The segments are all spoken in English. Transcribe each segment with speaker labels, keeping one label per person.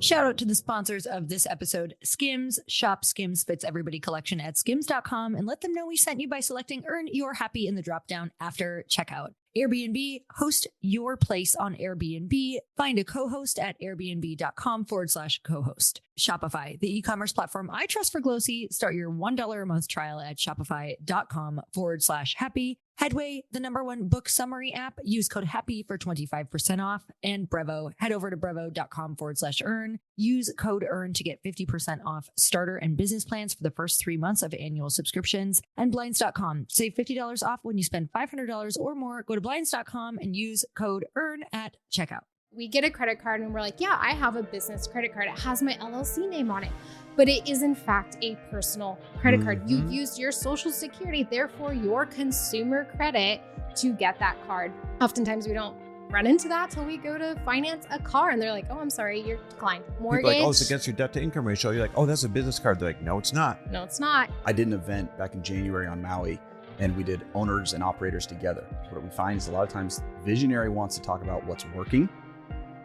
Speaker 1: Shout out to the sponsors of this episode, Skims. Shop Skims Fits Everybody collection at skims.com and let them know we sent you by selecting Earn Your Happy in the dropdown after checkout. Airbnb, host your place on Airbnb. Find a co-host at airbnb.com/co-host. Shopify, the e-commerce platform I trust for Glōci. Start your $1 a month trial at shopify.com/happy. Headway, the #1 book summary app. Use code HAPPY for 25% off. And Brevo, head over to brevo.com/earn. Use code EARN to get 50% off starter and business plans for the first 3 months of annual subscriptions. And Blinds.com, save $50 off when you spend $500 or more. Go to Blinds.com and use code EARN at checkout.
Speaker 2: We get a credit card and we're like, yeah, I have a business credit card. It has my LLC name on it. But it is in fact a personal credit card. You used your social security, therefore your consumer credit to get that card. Oftentimes we don't run into that till we go to finance a car and they're like, oh, I'm sorry, you're declined. Mortgage.
Speaker 3: People are like, oh, it's against your debt to income ratio. You're like, oh, that's a business card. They're like, no, it's not.
Speaker 2: No, it's not.
Speaker 4: I did an event back in January on Maui and we did owners and operators together. What we find is a lot of times visionary wants to talk about what's working.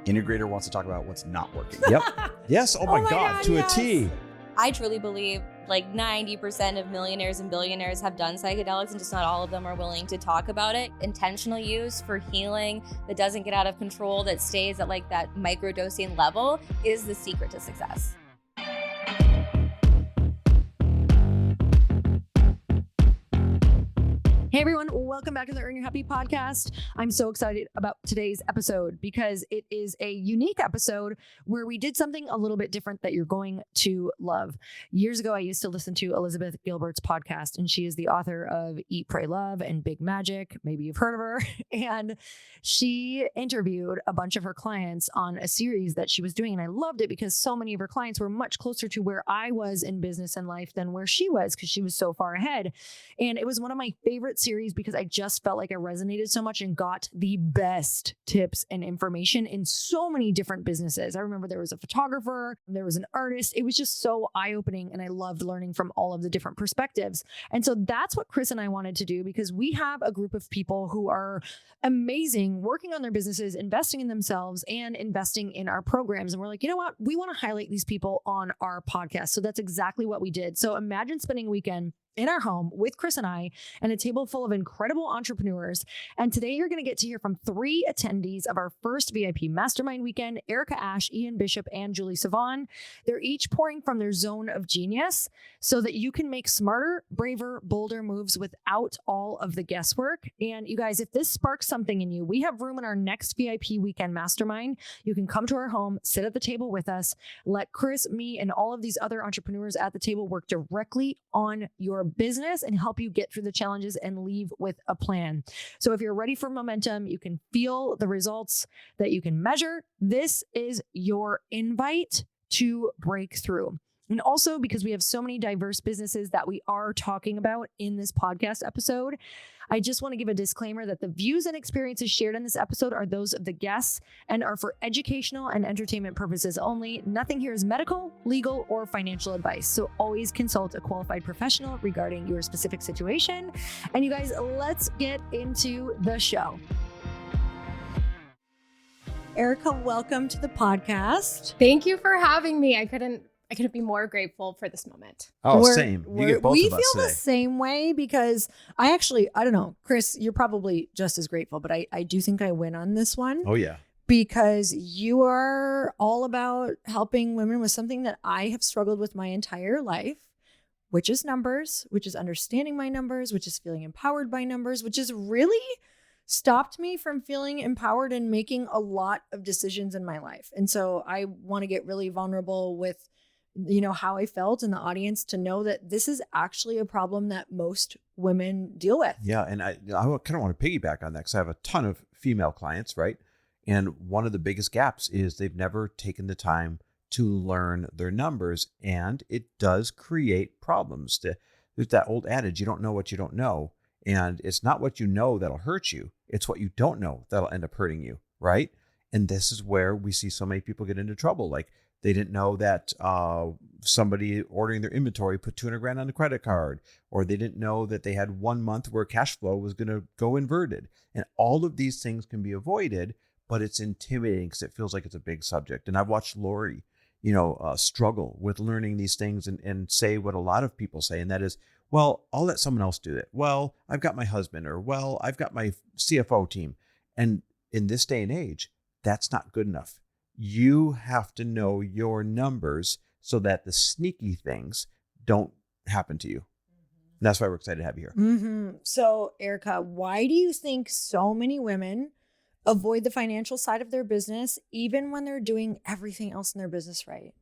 Speaker 4: Integrator wants to talk about what's not working.
Speaker 3: Yep. Yes. Oh my God, to
Speaker 5: yes.
Speaker 3: a T.
Speaker 5: I truly believe like 90% of millionaires and billionaires have done psychedelics and just not all of them are willing to talk about it. Intentional use for healing that doesn't get out of control, that stays at like that microdosing level is the secret to success.
Speaker 1: Hey everyone, welcome back to the Earn Your Happy podcast. I'm so excited about today's episode because it is a unique episode where we did something a little bit different that you're going to love. Years ago, I used to listen to Elizabeth Gilbert's podcast, and she is the author of Eat, Pray, Love and Big Magic. Maybe you've heard of her. And she interviewed a bunch of her clients on a series that she was doing. And I loved it because so many of her clients were much closer to where I was in business and life than where she was because she was so far ahead. And it was one of my favorite series because I just felt like I resonated so much and got the best tips and information in so many different businesses. I remember there was a photographer, there was an artist. It was just so eye-opening and I loved learning from all of the different perspectives. And so that's what Chris and I wanted to do because we have a group of people who are amazing, working on their businesses, investing in themselves and investing in our programs. And we're like, you know what? We want to highlight these people on our podcast. So that's exactly what we did. So imagine spending a weekend in our home with Chris and I and a table full of incredible entrepreneurs. And today you're going to get to hear from 3 attendees of our first VIP Mastermind weekend, Erica Ash, Ian Bishop, and Julie Cyvonne. They're each pouring from their zone of genius so that you can make smarter, braver, bolder moves without all of the guesswork. And you guys, if this sparks something in you, we have room in our next VIP weekend Mastermind. You can come to our home, sit at the table with us, let Chris, me, and all of these other entrepreneurs at the table work directly on your business and help you get through the challenges and leave with a plan. So if you're ready for momentum, you can feel the results that you can measure. This is your invite to break through. And also because we have so many diverse businesses that we are talking about in this podcast episode, I just want to give a disclaimer that the views and experiences shared in this episode are those of the guests and are for educational and entertainment purposes only. Nothing here is medical, legal, or financial advice. So always consult a qualified professional regarding your specific situation. And you guys, let's get into the show. Erica, welcome to the podcast.
Speaker 2: Thank you for having me. I couldn't be more grateful for this moment.
Speaker 3: Oh, same. You get both
Speaker 1: we
Speaker 3: of us
Speaker 1: feel
Speaker 3: today.
Speaker 1: the same way because I don't know, Chris, you're probably just as grateful, but I do think I win on this one.
Speaker 3: Oh, yeah.
Speaker 1: Because you are all about helping women with something that I have struggled with my entire life, which is numbers, which is understanding my numbers, which is feeling empowered by numbers, which has really stopped me from feeling empowered and making a lot of decisions in my life. And so I want to get really vulnerable with how I felt in the audience to know that this is actually a problem that most women deal with. Yeah.
Speaker 3: And I kind of want to piggyback on that because I have a ton of female clients, right? And one of the biggest gaps is they've never taken the time to learn their numbers, and it does create problems. There's that old adage, you don't know what you don't know. And it's not what you know that'll hurt you. It's what you don't know that'll end up hurting you, right? And this is where we see so many people get into trouble. Like, they didn't know that somebody ordering their inventory put $200,000 on the credit card, or they didn't know that they had 1 month where cash flow was going to go inverted. And all of these things can be avoided, but it's intimidating because it feels like it's a big subject. And I've watched Lori struggle with learning these things and say what a lot of people say, and that is, well, I'll let someone else do it. Well, I've got my husband, or well, I've got my CFO team. And in this day and age, that's not good enough. You have to know your numbers so that the sneaky things don't happen to you. And that's why we're excited to have you here.
Speaker 1: So, Erica, why do you think so many women avoid the financial side of their business, even when they're doing everything else in their business right?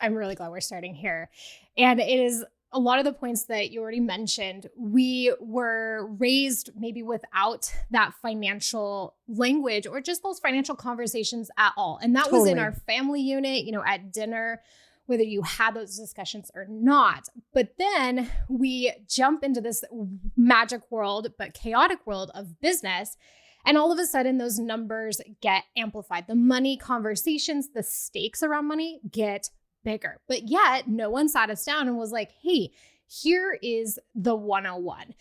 Speaker 2: I'm really glad we're starting here. And it is a lot of the points that you already mentioned. We were raised maybe without that financial language or just those financial conversations at all. And that was in our family unit, at dinner, whether you had those discussions or not. But then we jump into this magic world, but chaotic world of business. And all of a sudden, those numbers get amplified. The money conversations, the stakes around money get bigger. But yet, no one sat us down and was like, hey, here is the 101,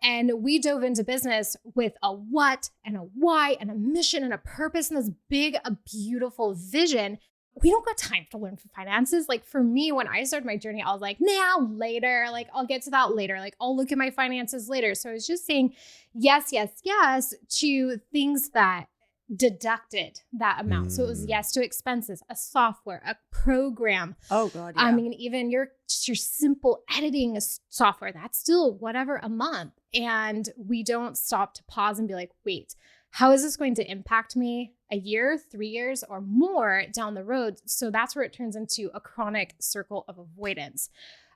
Speaker 2: and we dove into business with a what and a why and a mission and a purpose and this big, a beautiful vision. We don't got time to learn finances. Like for me, when I started my journey, I was like, later, I'll get to that later. I'll look at my finances later. So I was just saying yes to things that deducted that amount. So it was yes to expenses, a software, a program.
Speaker 1: Oh God. Yeah.
Speaker 2: I mean, even your simple editing software, that's still whatever a month. And we don't stop to pause and be like, wait, how is this going to impact me a year, 3 years, or more down the road? So that's where it turns into a chronic circle of avoidance.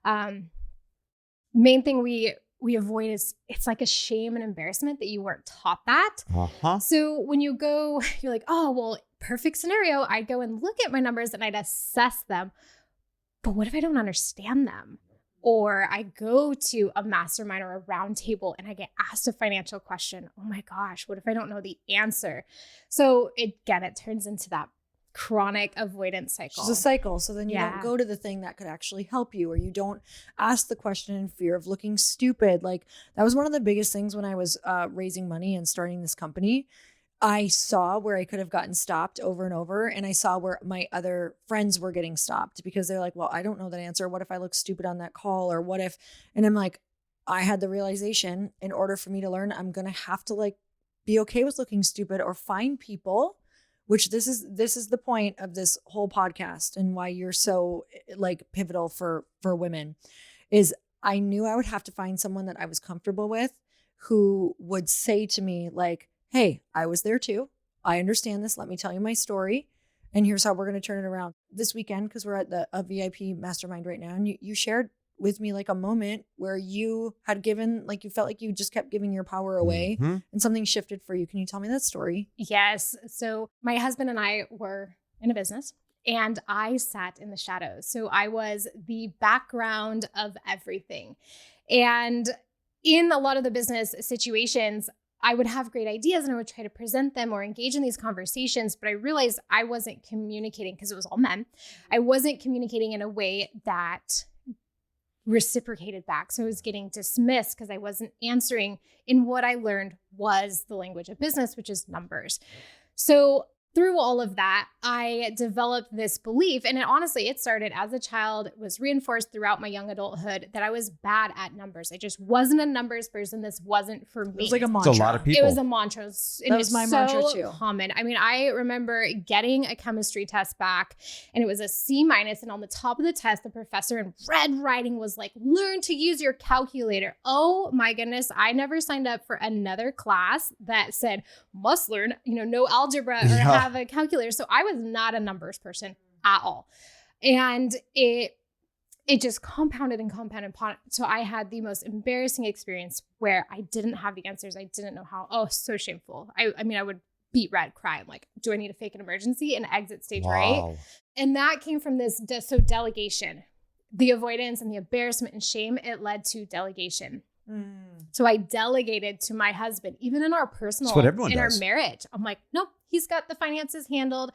Speaker 2: Main thing we avoid is it's like a shame and embarrassment that you weren't taught that. So when you go, you're like, oh, well, perfect scenario. I'd go and look at my numbers and I'd assess them. But what if I don't understand them? Or I go to a mastermind or a round table and I get asked a financial question. Oh my gosh, what if I don't know the answer? So it turns into that chronic avoidance cycle.
Speaker 1: It's a cycle. So then you don't go to the thing that could actually help you, or you don't ask the question in fear of looking stupid. Like that was one of the biggest things when I was raising money and starting this company. I saw where I could have gotten stopped over and over. And I saw where my other friends were getting stopped because they're like, well, I don't know that answer. What if I look stupid on that call? Or what if, and I'm like, I had the realization in order for me to learn, I'm going to have to be okay with looking stupid or find people, which this is the point of this whole podcast and why you're so pivotal for women is I knew I would have to find someone that I was comfortable with who would say to me hey, I was there too. I understand this. Let me tell you my story. And here's how we're going to turn it around this weekend. Cause we're at a VIP Mastermind right now. And you shared with me a moment where you had given, you felt like you just kept giving your power away and something shifted for you. Can you tell me that story?
Speaker 2: Yes. So my husband and I were in a business and I sat in the shadows. So I was the background of everything. And in a lot of the business situations, I would have great ideas and I would try to present them or engage in these conversations, but I realized I wasn't communicating because it was all men. I wasn't communicating in a way that reciprocated back. So I was getting dismissed because I wasn't answering in what I learned was the language of business, which is numbers. So through all of that, I developed this belief, and it started as a child. It was reinforced throughout my young adulthood that I was bad at numbers. I just wasn't a numbers person. This wasn't for me.
Speaker 1: It was like a mantra.
Speaker 3: It's a lot of people.
Speaker 2: It was a mantra.
Speaker 1: That was my mantra too.
Speaker 2: Common. I mean, I remember getting a chemistry test back, and it was a C-, and on the top of the test, the professor in red writing was like, "Learn to use your calculator." Oh my goodness! I never signed up for another class that said must learn, no algebra or have a calculator. So I was not a numbers person at all. And it just compounded and compounded. So I had the most embarrassing experience where I didn't have the answers. I didn't know how. Oh, so shameful. I mean, I would beat red, cry. I'm like, do I need to fake an emergency and exit stage right? And that came from this. So delegation, the avoidance and the embarrassment and shame, it led to delegation. So I delegated to my husband, even in our personal, in our marriage. I'm like, nope, he's got the finances handled.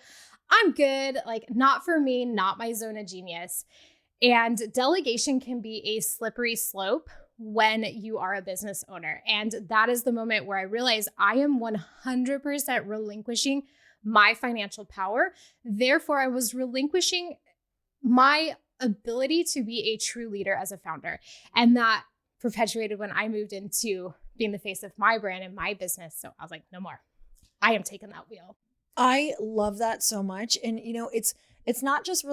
Speaker 2: I'm good. Not for me, not my zone of genius. And delegation can be a slippery slope when you are a business owner. And that is the moment where I realized I am 100% relinquishing my financial power. Therefore, I was relinquishing my ability to be a true leader as a founder. And that perpetuated when I moved into being the face of my brand and my business. So I was like, no more. I am taking that wheel.
Speaker 1: I love that so much. And it's not just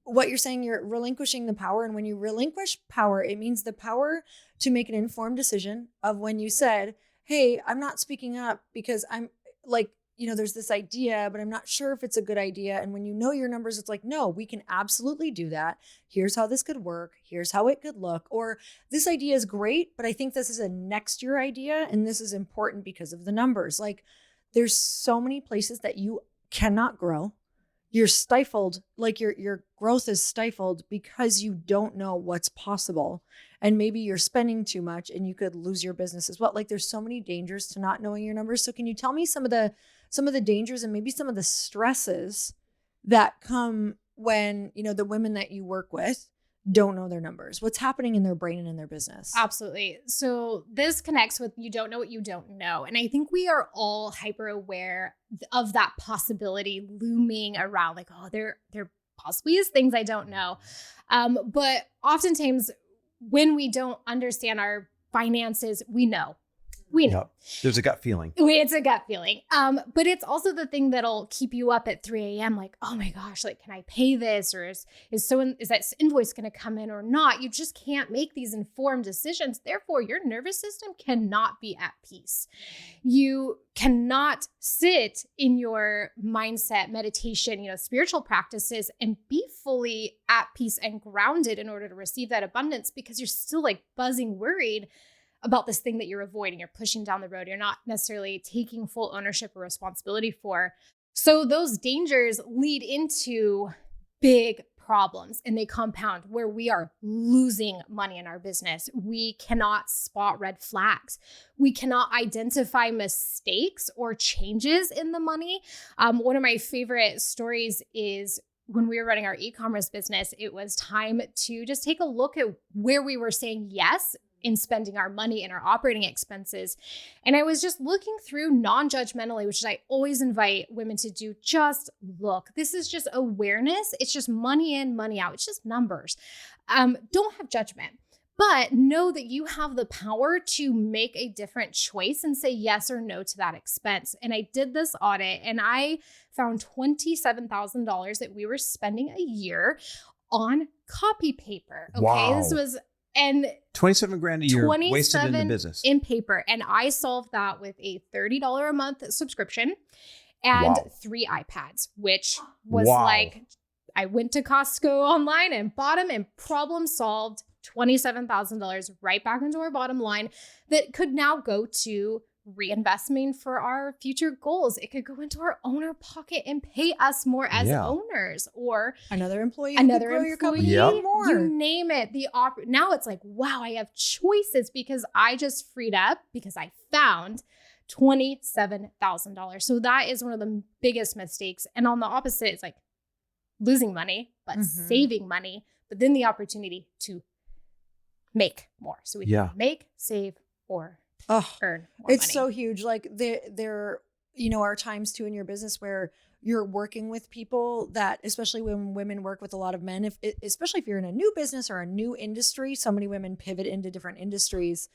Speaker 1: what you're saying, you're relinquishing the power. And when you relinquish power, it means the power to make an informed decision of when you said, hey, I'm not speaking up because I'm like, there's this idea, but I'm not sure if it's a good idea. And when you know your numbers, it's like, no, we can absolutely do that. Here's how this could work. Here's how it could look. Or this idea is great, but I think this is a next year idea. And this is important because of the numbers. Like, there's so many places that you cannot grow. You're stifled, like your growth is stifled because you don't know what's possible. And maybe you're spending too much and you could lose your business as well. Like, there's so many dangers to not knowing your numbers. So can you tell me some of the dangers and maybe some of the stresses that come when, the women that you work with don't know their numbers? What's happening in their brain and in their business?
Speaker 2: Absolutely. So this connects with you don't know what you don't know. And I think we are all hyper aware of that possibility looming around, like, oh, there possibly is things I don't know. But oftentimes when we don't understand our finances, we know.
Speaker 3: Yep. There's a gut feeling.
Speaker 2: It's a gut feeling. But it's also the thing that'll keep you up at 3 a.m. Like, oh my gosh, like, can I pay this? Or is that invoice going to come in or not? You just can't make these informed decisions. Therefore, your nervous system cannot be at peace. You cannot sit in your mindset, meditation, spiritual practices and be fully at peace and grounded in order to receive that abundance, because you're still like buzzing, worried about this thing that you're avoiding, you're pushing down the road, you're not necessarily taking full ownership or responsibility for. So those dangers lead into big problems and they compound where we are losing money in our business. We cannot spot red flags. We cannot identify mistakes or changes in the money. One of my favorite stories is when we were running our e-commerce business, it was time to just take a look at where we were saying yes in spending our money and our operating expenses. And I was just looking through non-judgmentally, which I always invite women to do. Just look, this is just awareness. It's just money in, money out. It's just numbers. Don't have judgment, but know that you have the power to make a different choice and say yes or no to that expense. And I did this audit and I found $27,000 that we were spending a year on copy paper. Okay.
Speaker 3: Wow.
Speaker 2: This was, and
Speaker 3: 27 grand a year wasted in the business.
Speaker 2: In paper. And I solved that with a $30 a month subscription and 3 iPads, which was like, I went to Costco online and bought them and problem solved. $27,000 right back into our bottom line that could now go to reinvestment for our future goals. It could go into our owner pocket and pay us more as owners, or
Speaker 1: another employee could grow your company more.
Speaker 2: You name it. Now it's like, wow, I have choices because I just freed up because I found $27,000. So that is one of the biggest mistakes. And on the opposite, it's like losing money, but saving money, but then the opportunity to make more. So we can make, save, or earn more
Speaker 1: it's
Speaker 2: money.
Speaker 1: So huge. Like there are times too in your business where you're working with people that, especially when women work with a lot of men, especially if you're in a new business or a new industry, so many women pivot into different industries.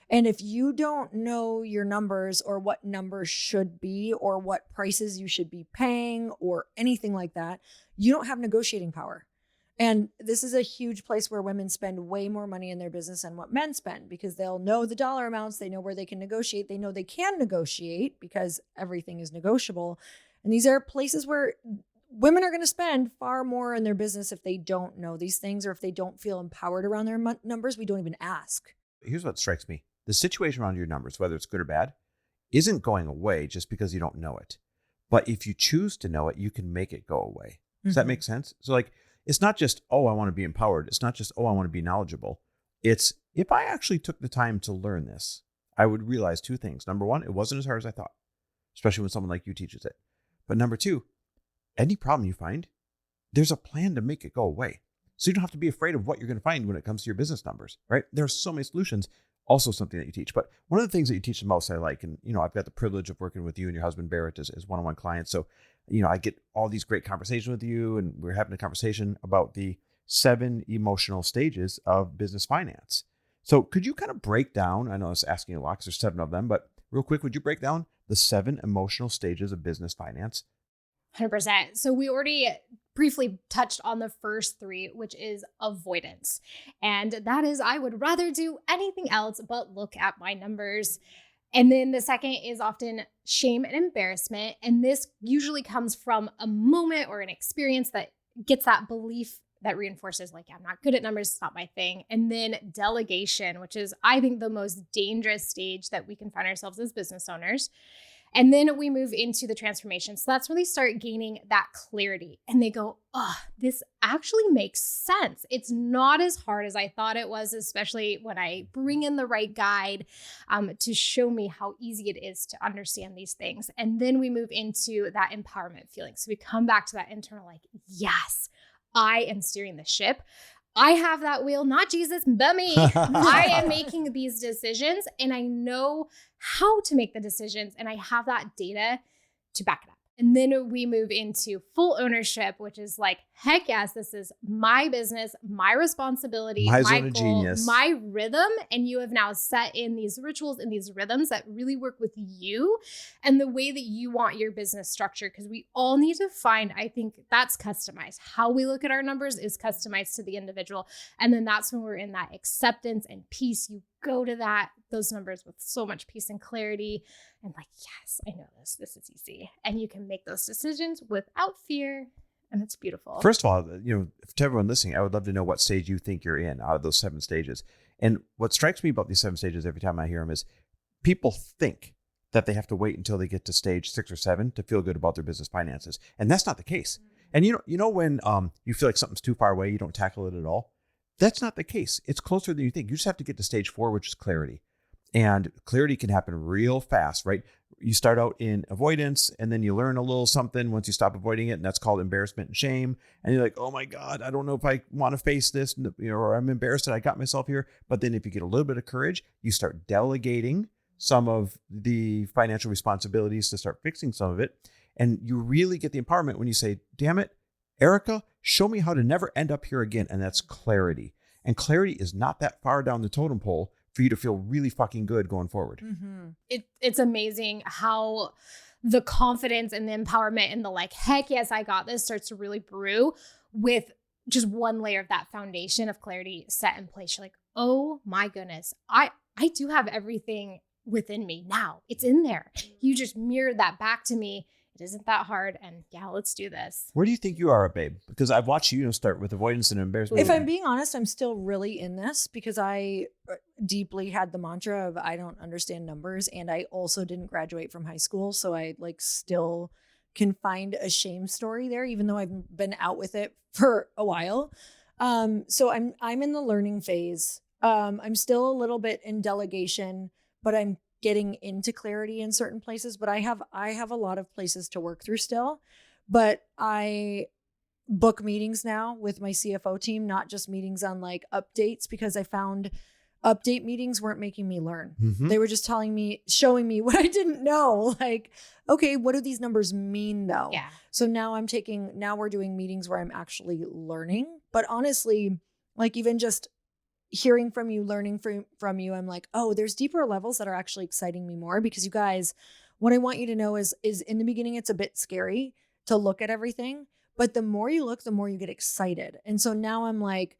Speaker 1: And if you don't know your numbers or what numbers should be or what prices you should be paying or anything like that, you don't have negotiating power. And this is a huge place where women spend way more money in their business than what men spend, because they'll know the dollar amounts. They know where they can negotiate. They know they can negotiate because everything is negotiable. And these are places where women are going to spend far more in their business if they don't know these things or if they don't feel empowered around their numbers. We don't even ask.
Speaker 3: Here's what strikes me. The situation around your numbers, whether it's good or bad, isn't going away just because you don't know it. But if you choose to know it, you can make it go away. Does that make sense? So like, it's not just, oh, I want to be empowered. It's not just, oh, I want to be knowledgeable. It's, if I actually took the time to learn this, I would realize 2 things. Number 1, it wasn't as hard as I thought, especially when someone like you teaches it. But number 2, any problem you find, there's a plan to make it go away. So you don't have to be afraid of what you're going to find when it comes to your business numbers, right? There are so many solutions. also something that you teach. But one of the things that you teach the most I like, and, I've got the privilege of working with you and your husband, Barrett, as one-on-one clients. So, I get all these great conversations with you, and we're having a conversation about the 7 emotional stages of business finance. So could you kind of break down, I know I was asking a lot because there's 7 of them, but real quick, would you break down the 7 emotional stages of business finance?
Speaker 2: 100%. So we already briefly touched on the first 3, which is avoidance. And that is, I would rather do anything else but look at my numbers. And then the second is often shame and embarrassment. And this usually comes from a moment or an experience that gets that belief that reinforces like, I'm not good at numbers, it's not my thing. And then delegation, which is, I think, the most dangerous stage that we can find ourselves as business owners. And then we move into the transformation. So that's when they start gaining that clarity and they go, oh, this actually makes sense. It's not as hard as I thought it was, especially when I bring in the right guide to show me how easy it is to understand these things. And then we move into that empowerment feeling. So we come back to that internal, like, yes, I am steering the ship. I have that wheel, not Jesus, but me. I am making these decisions and I know how to make the decisions and I have that data to back it up. And then we move into full ownership, which is like, heck yes, this is my business, my responsibility,
Speaker 3: my
Speaker 2: my
Speaker 3: zone of
Speaker 2: goal,
Speaker 3: genius,
Speaker 2: my rhythm. And you have now set in these rituals and these rhythms that really work with you and the way that you want your business structured. Because we all need to find, I think that's customized. How we look at our numbers is customized to the individual. And then that's when we're in that acceptance and peace. You go to those numbers with so much peace and clarity and like, yes, I know this is easy. And you can make those decisions without fear. And it's beautiful.
Speaker 3: First of all, to everyone listening, I would love to know what stage you think you're in out of those 7 stages. And what strikes me about these 7 stages every time I hear them is people think that they have to wait until they get to stage 6 or 7 to feel good about their business finances. And that's not the case. And when you feel like something's too far away, you don't tackle it at all. That's not the case. It's closer than you think. You just have to get to stage 4, which is clarity. And clarity can happen real fast, right? You start out in avoidance and then you learn a little something once you stop avoiding it. And that's called embarrassment and shame. And you're like, oh my God, I don't know if I want to face this, or I'm embarrassed that I got myself here. But then if you get a little bit of courage, you start delegating some of the financial responsibilities to start fixing some of it. And you really get the empowerment when you say, damn it, Erica, show me how to never end up here again. And that's clarity. And clarity is not that far down the totem pole for you to feel really fucking good going forward.
Speaker 2: Mm-hmm. It's amazing how the confidence and the empowerment and the like, heck yes, I got this starts to really brew with just one layer of that foundation of clarity set in place. You're like, oh my goodness, I do have everything within me now. It's in there. You just mirrored that back to me. It isn't that hard. And yeah, let's do this.
Speaker 3: Where do you think you are, babe? Because I've watched you start with avoidance and embarrassment.
Speaker 1: If I'm being honest, I'm still really in this because I deeply had the mantra of I don't understand numbers. And I also didn't graduate from high school. So I still can find a shame story there, even though I've been out with it for a while. So I'm in the learning phase. I'm still a little bit in delegation, but I'm getting into clarity in certain places, but I have a lot of places to work through still, but I book meetings now with my CFO team, not just meetings on updates, because I found update meetings weren't making me learn. Mm-hmm. They were just showing me what I didn't know. Okay, what do these numbers mean though?
Speaker 2: Yeah.
Speaker 1: So now we're doing meetings where I'm actually learning, but honestly, even just hearing from you, learning from you, I'm like, oh, there's deeper levels that are actually exciting me more, because you guys, what I want you to know is in the beginning, it's a bit scary to look at everything, but the more you look, the more you get excited. And so now I'm like,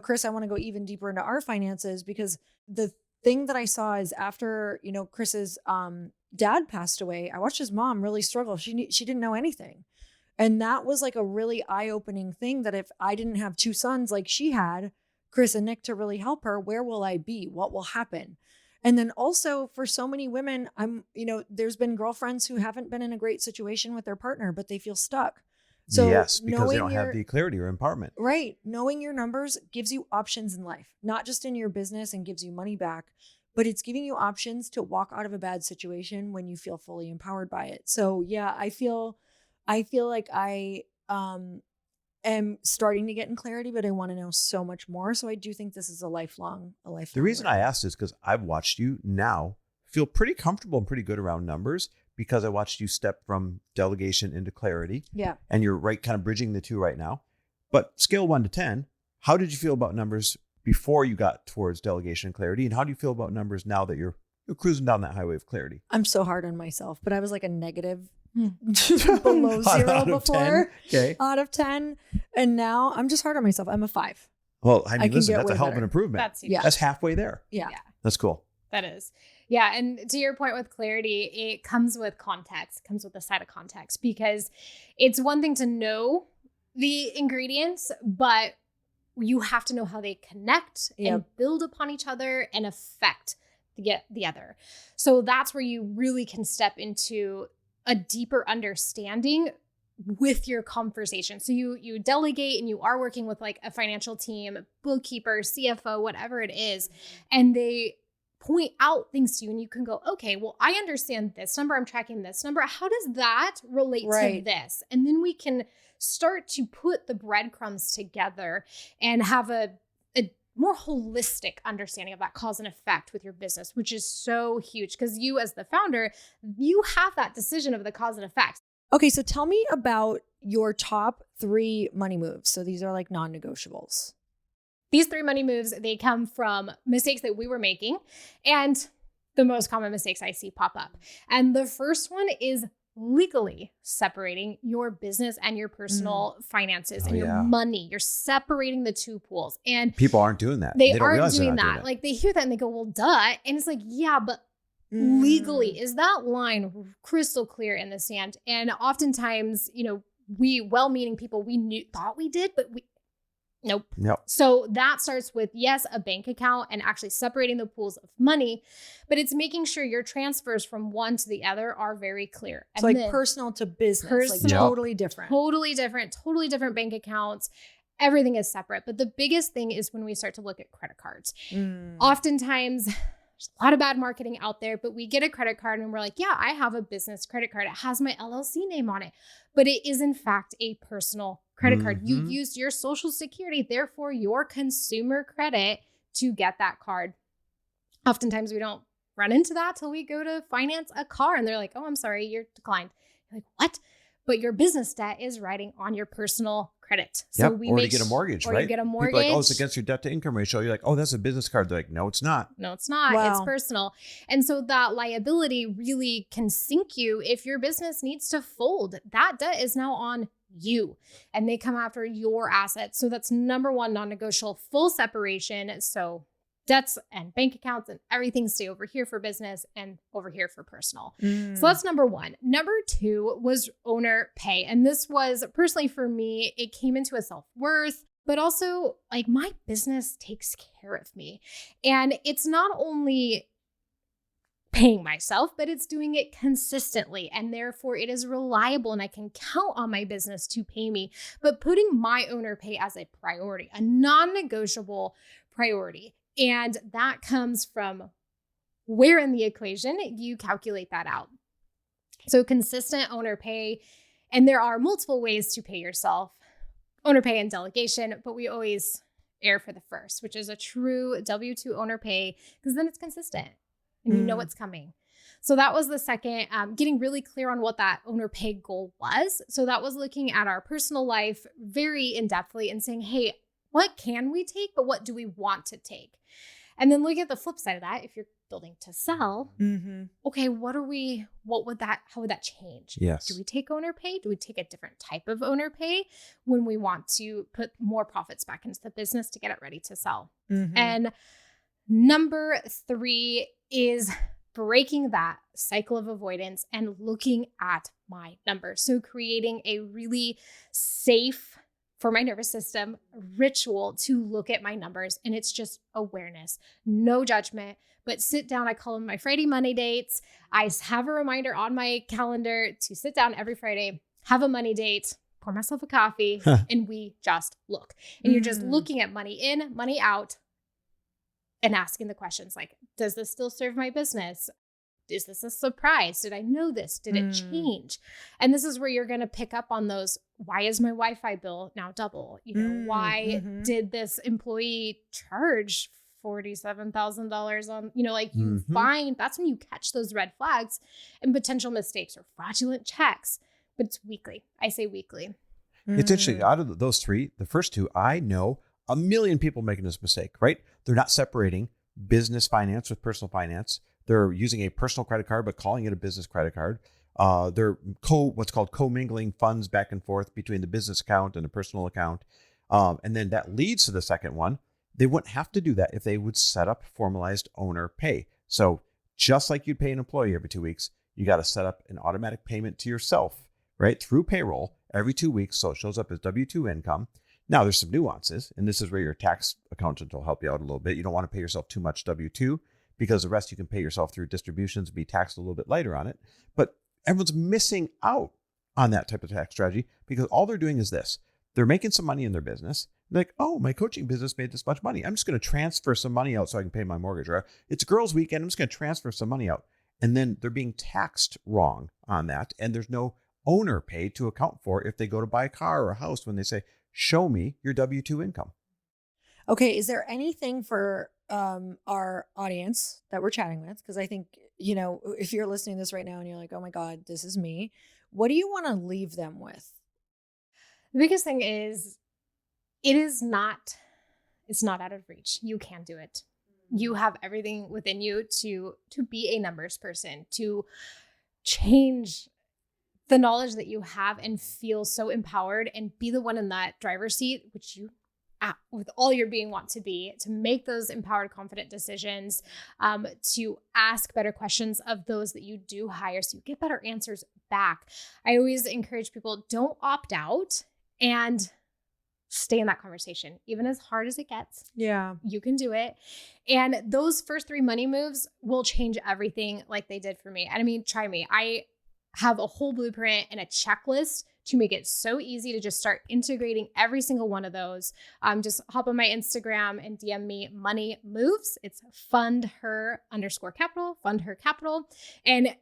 Speaker 1: Chris, I want to go even deeper into our finances, because the thing that I saw is after, Chris's dad passed away, I watched his mom really struggle. She didn't know anything. And that was a really eye-opening thing, that if I didn't have 2 sons like she had, Chris and Nick, to really help her, where will I be? What will happen? And then also for so many women, there's been girlfriends who haven't been in a great situation with their partner, but they feel stuck. So
Speaker 3: yes, because they don't have the clarity or empowerment.
Speaker 1: Right. Knowing your numbers gives you options in life, not just in your business and gives you money back, but it's giving you options to walk out of a bad situation when you feel fully empowered by it. So yeah, I feel like I am starting to get in clarity, but I want to know so much more. So I do think this is a lifelong.
Speaker 3: The reason I asked is because I've watched you now feel pretty comfortable and pretty good around numbers, because I watched you step from delegation into clarity.
Speaker 1: Yeah.
Speaker 3: And you're right, kind of bridging the two right now. But scale 1 to 10, how did you feel about numbers before you got towards delegation and clarity? And how do you feel about numbers now that you're cruising down that highway of clarity?
Speaker 1: I'm so hard on myself, but I was like a negative below 0 before.
Speaker 3: Okay.
Speaker 1: Out of 10. And now I'm just hard on myself. I'm a 5.
Speaker 3: Well, I mean,
Speaker 1: can
Speaker 3: listen,
Speaker 1: get
Speaker 3: that's a
Speaker 1: way
Speaker 3: hell of an
Speaker 1: better.
Speaker 3: improvement.
Speaker 2: That's huge.
Speaker 1: Yeah.
Speaker 3: That's halfway there.
Speaker 1: Yeah.
Speaker 3: That's cool.
Speaker 2: That is. Yeah. And to your point with clarity, it comes with context, comes with a side of context, because it's one thing to know the ingredients, but you have to know how they connect and build upon each other and affect the other. So that's where you really can step into a deeper understanding with your conversation. So you delegate and you are working with like a financial team, bookkeeper, CFO, whatever it is, and they point out things to you and you can go, okay, well, I understand this number. I'm tracking this number. How does that relate to this? And then we can start to put the breadcrumbs together and have a more holistic understanding of that cause and effect with your business, which is so huge because you as the founder, you have that decision of the cause and effect.
Speaker 1: Okay, so tell me about your top 3 money moves. So these are like non-negotiables.
Speaker 2: These 3 money moves, they come from mistakes that we were making and the most common mistakes I see pop up. And the first one is legally separating your business and your personal finances and your money. You're separating the two pools. And
Speaker 3: people aren't doing that.
Speaker 2: They aren't doing that. Like they hear that and they go, well, duh. And it's like, yeah, but legally, is that line crystal clear in the sand? And oftentimes, we well-meaning people, thought we did, but nope. So that starts with, yes, a bank account and actually separating the pools of money, but it's making sure your transfers from one to the other are very clear.
Speaker 1: It's like personal to business, like totally different.
Speaker 2: Totally different bank accounts. Everything is separate. But the biggest thing is when we start to look at credit cards. Oftentimes, there's a lot of bad marketing out there, but we get a credit card and we're like, yeah, I have a business credit card. It has my LLC name on it, but it is in fact a personal credit card. You used your social security, therefore your consumer credit to get that card. Oftentimes we don't run into that till we go to finance a car and they're like, oh, I'm sorry, you're declined. You're like, what? But your business debt is riding on your personal credit. So
Speaker 3: or to get a mortgage, right?
Speaker 2: You get a mortgage.
Speaker 3: People are like, oh, it's against your debt to income ratio. You're like, oh, that's a business card. They're like, no, it's not.
Speaker 2: No, it's not.
Speaker 1: Wow.
Speaker 2: It's personal. And so that liability really can sink you if your business needs to fold. That debt is now on you and they come after your assets. So that's number one, non-negotiable, full separation. So debts and bank accounts and everything stay over here for business and over here for personal. So that's number one. Number 2 was owner pay. And this was personally for me, it came into a self-worth, but also like my business takes care of me. And it's not only paying myself, but it's doing it consistently. And therefore it is reliable and I can count on my business to pay me, but putting my owner pay as a priority, a non-negotiable priority. And that comes from where in the equation you calculate that out. So consistent owner pay, and there are multiple ways to pay yourself, owner pay and delegation, but we always err for the first, which is a true W-2 owner pay, because then it's consistent and you know what's coming. So that was the second, getting really clear on what that owner pay goal was. So that was looking at our personal life very in-depthly and saying, hey, what can we take, but what do we want to take? And then look at the flip side of that. If you're building to sell, okay, how would that change?
Speaker 3: Yes.
Speaker 2: Do we take owner pay? Do we take a different type of owner pay when we want to put more profits back into the business to get it ready to sell? And number 3 is breaking that cycle of avoidance and looking at my numbers. So creating a really safe, for my nervous system, ritual to look at my numbers. And it's just awareness, no judgment, but sit down. I call them my Friday money dates. I have a reminder on my calendar to sit down every Friday, have a money date, pour myself a coffee, and we just look. And you're just looking at money in, money out, and asking the questions like, does this still serve my business? Is this a surprise? Did I know this? Did it change? And this is where you're going to pick up on those why is my Wi-Fi bill now double? Why did this employee charge $47,000 on, you find, that's when you catch those red flags and potential mistakes or fraudulent checks, but it's weekly. I say weekly.
Speaker 3: It's interesting. Out of those three, the first two, I know a million people making this mistake, right? They're not separating business finance with personal finance. They're using a personal credit card, but calling it a business credit card. They're what's called commingling funds back and forth between the business account and the personal account. And then that leads to the second one. They wouldn't have to do that if they would set up formalized owner pay. So just like you'd pay an employee every 2 weeks, you got to set up an automatic payment to yourself, right? Through payroll every 2 weeks. So it shows up as W-2 income. Now there's some nuances, and this is where your tax accountant will help you out a little bit. You don't want to pay yourself too much W-2 because the rest you can pay yourself through distributions and be taxed a little bit lighter on it. But everyone's missing out on that type of tax strategy because all they're doing is this. They're making some money in their business. They're like, oh, my coaching business made this much money. I'm just going to transfer some money out so I can pay my mortgage. Or it's girls' weekend. I'm just going to transfer some money out. And then they're being taxed wrong on that. And there's no owner pay to account for if they go to buy a car or a house when they say, show me your W-2 income.
Speaker 1: Okay. Is there anything for our audience that we're chatting with? Because I think, if you're listening to this right now and you're like, oh my God, this is me. What do you want to leave them with?
Speaker 2: The biggest thing is it's not out of reach. You can do it. You have everything within you to be a numbers person, to change the knowledge that you have and feel so empowered and be the one in that driver's seat, which you with all your being want to be, to make those empowered, confident decisions, to ask better questions of those that you do hire so you get better answers back. I always encourage people, don't opt out and stay in that conversation, even as hard as it gets.
Speaker 1: Yeah.
Speaker 2: You can do it. And those first 3 money moves will change everything like they did for me. And I mean, try me. I have a whole blueprint and a checklist to make it so easy to just start integrating every single one of those. Just hop on my Instagram and DM me money moves. It's FundHer_Capital, FundHer Capital. And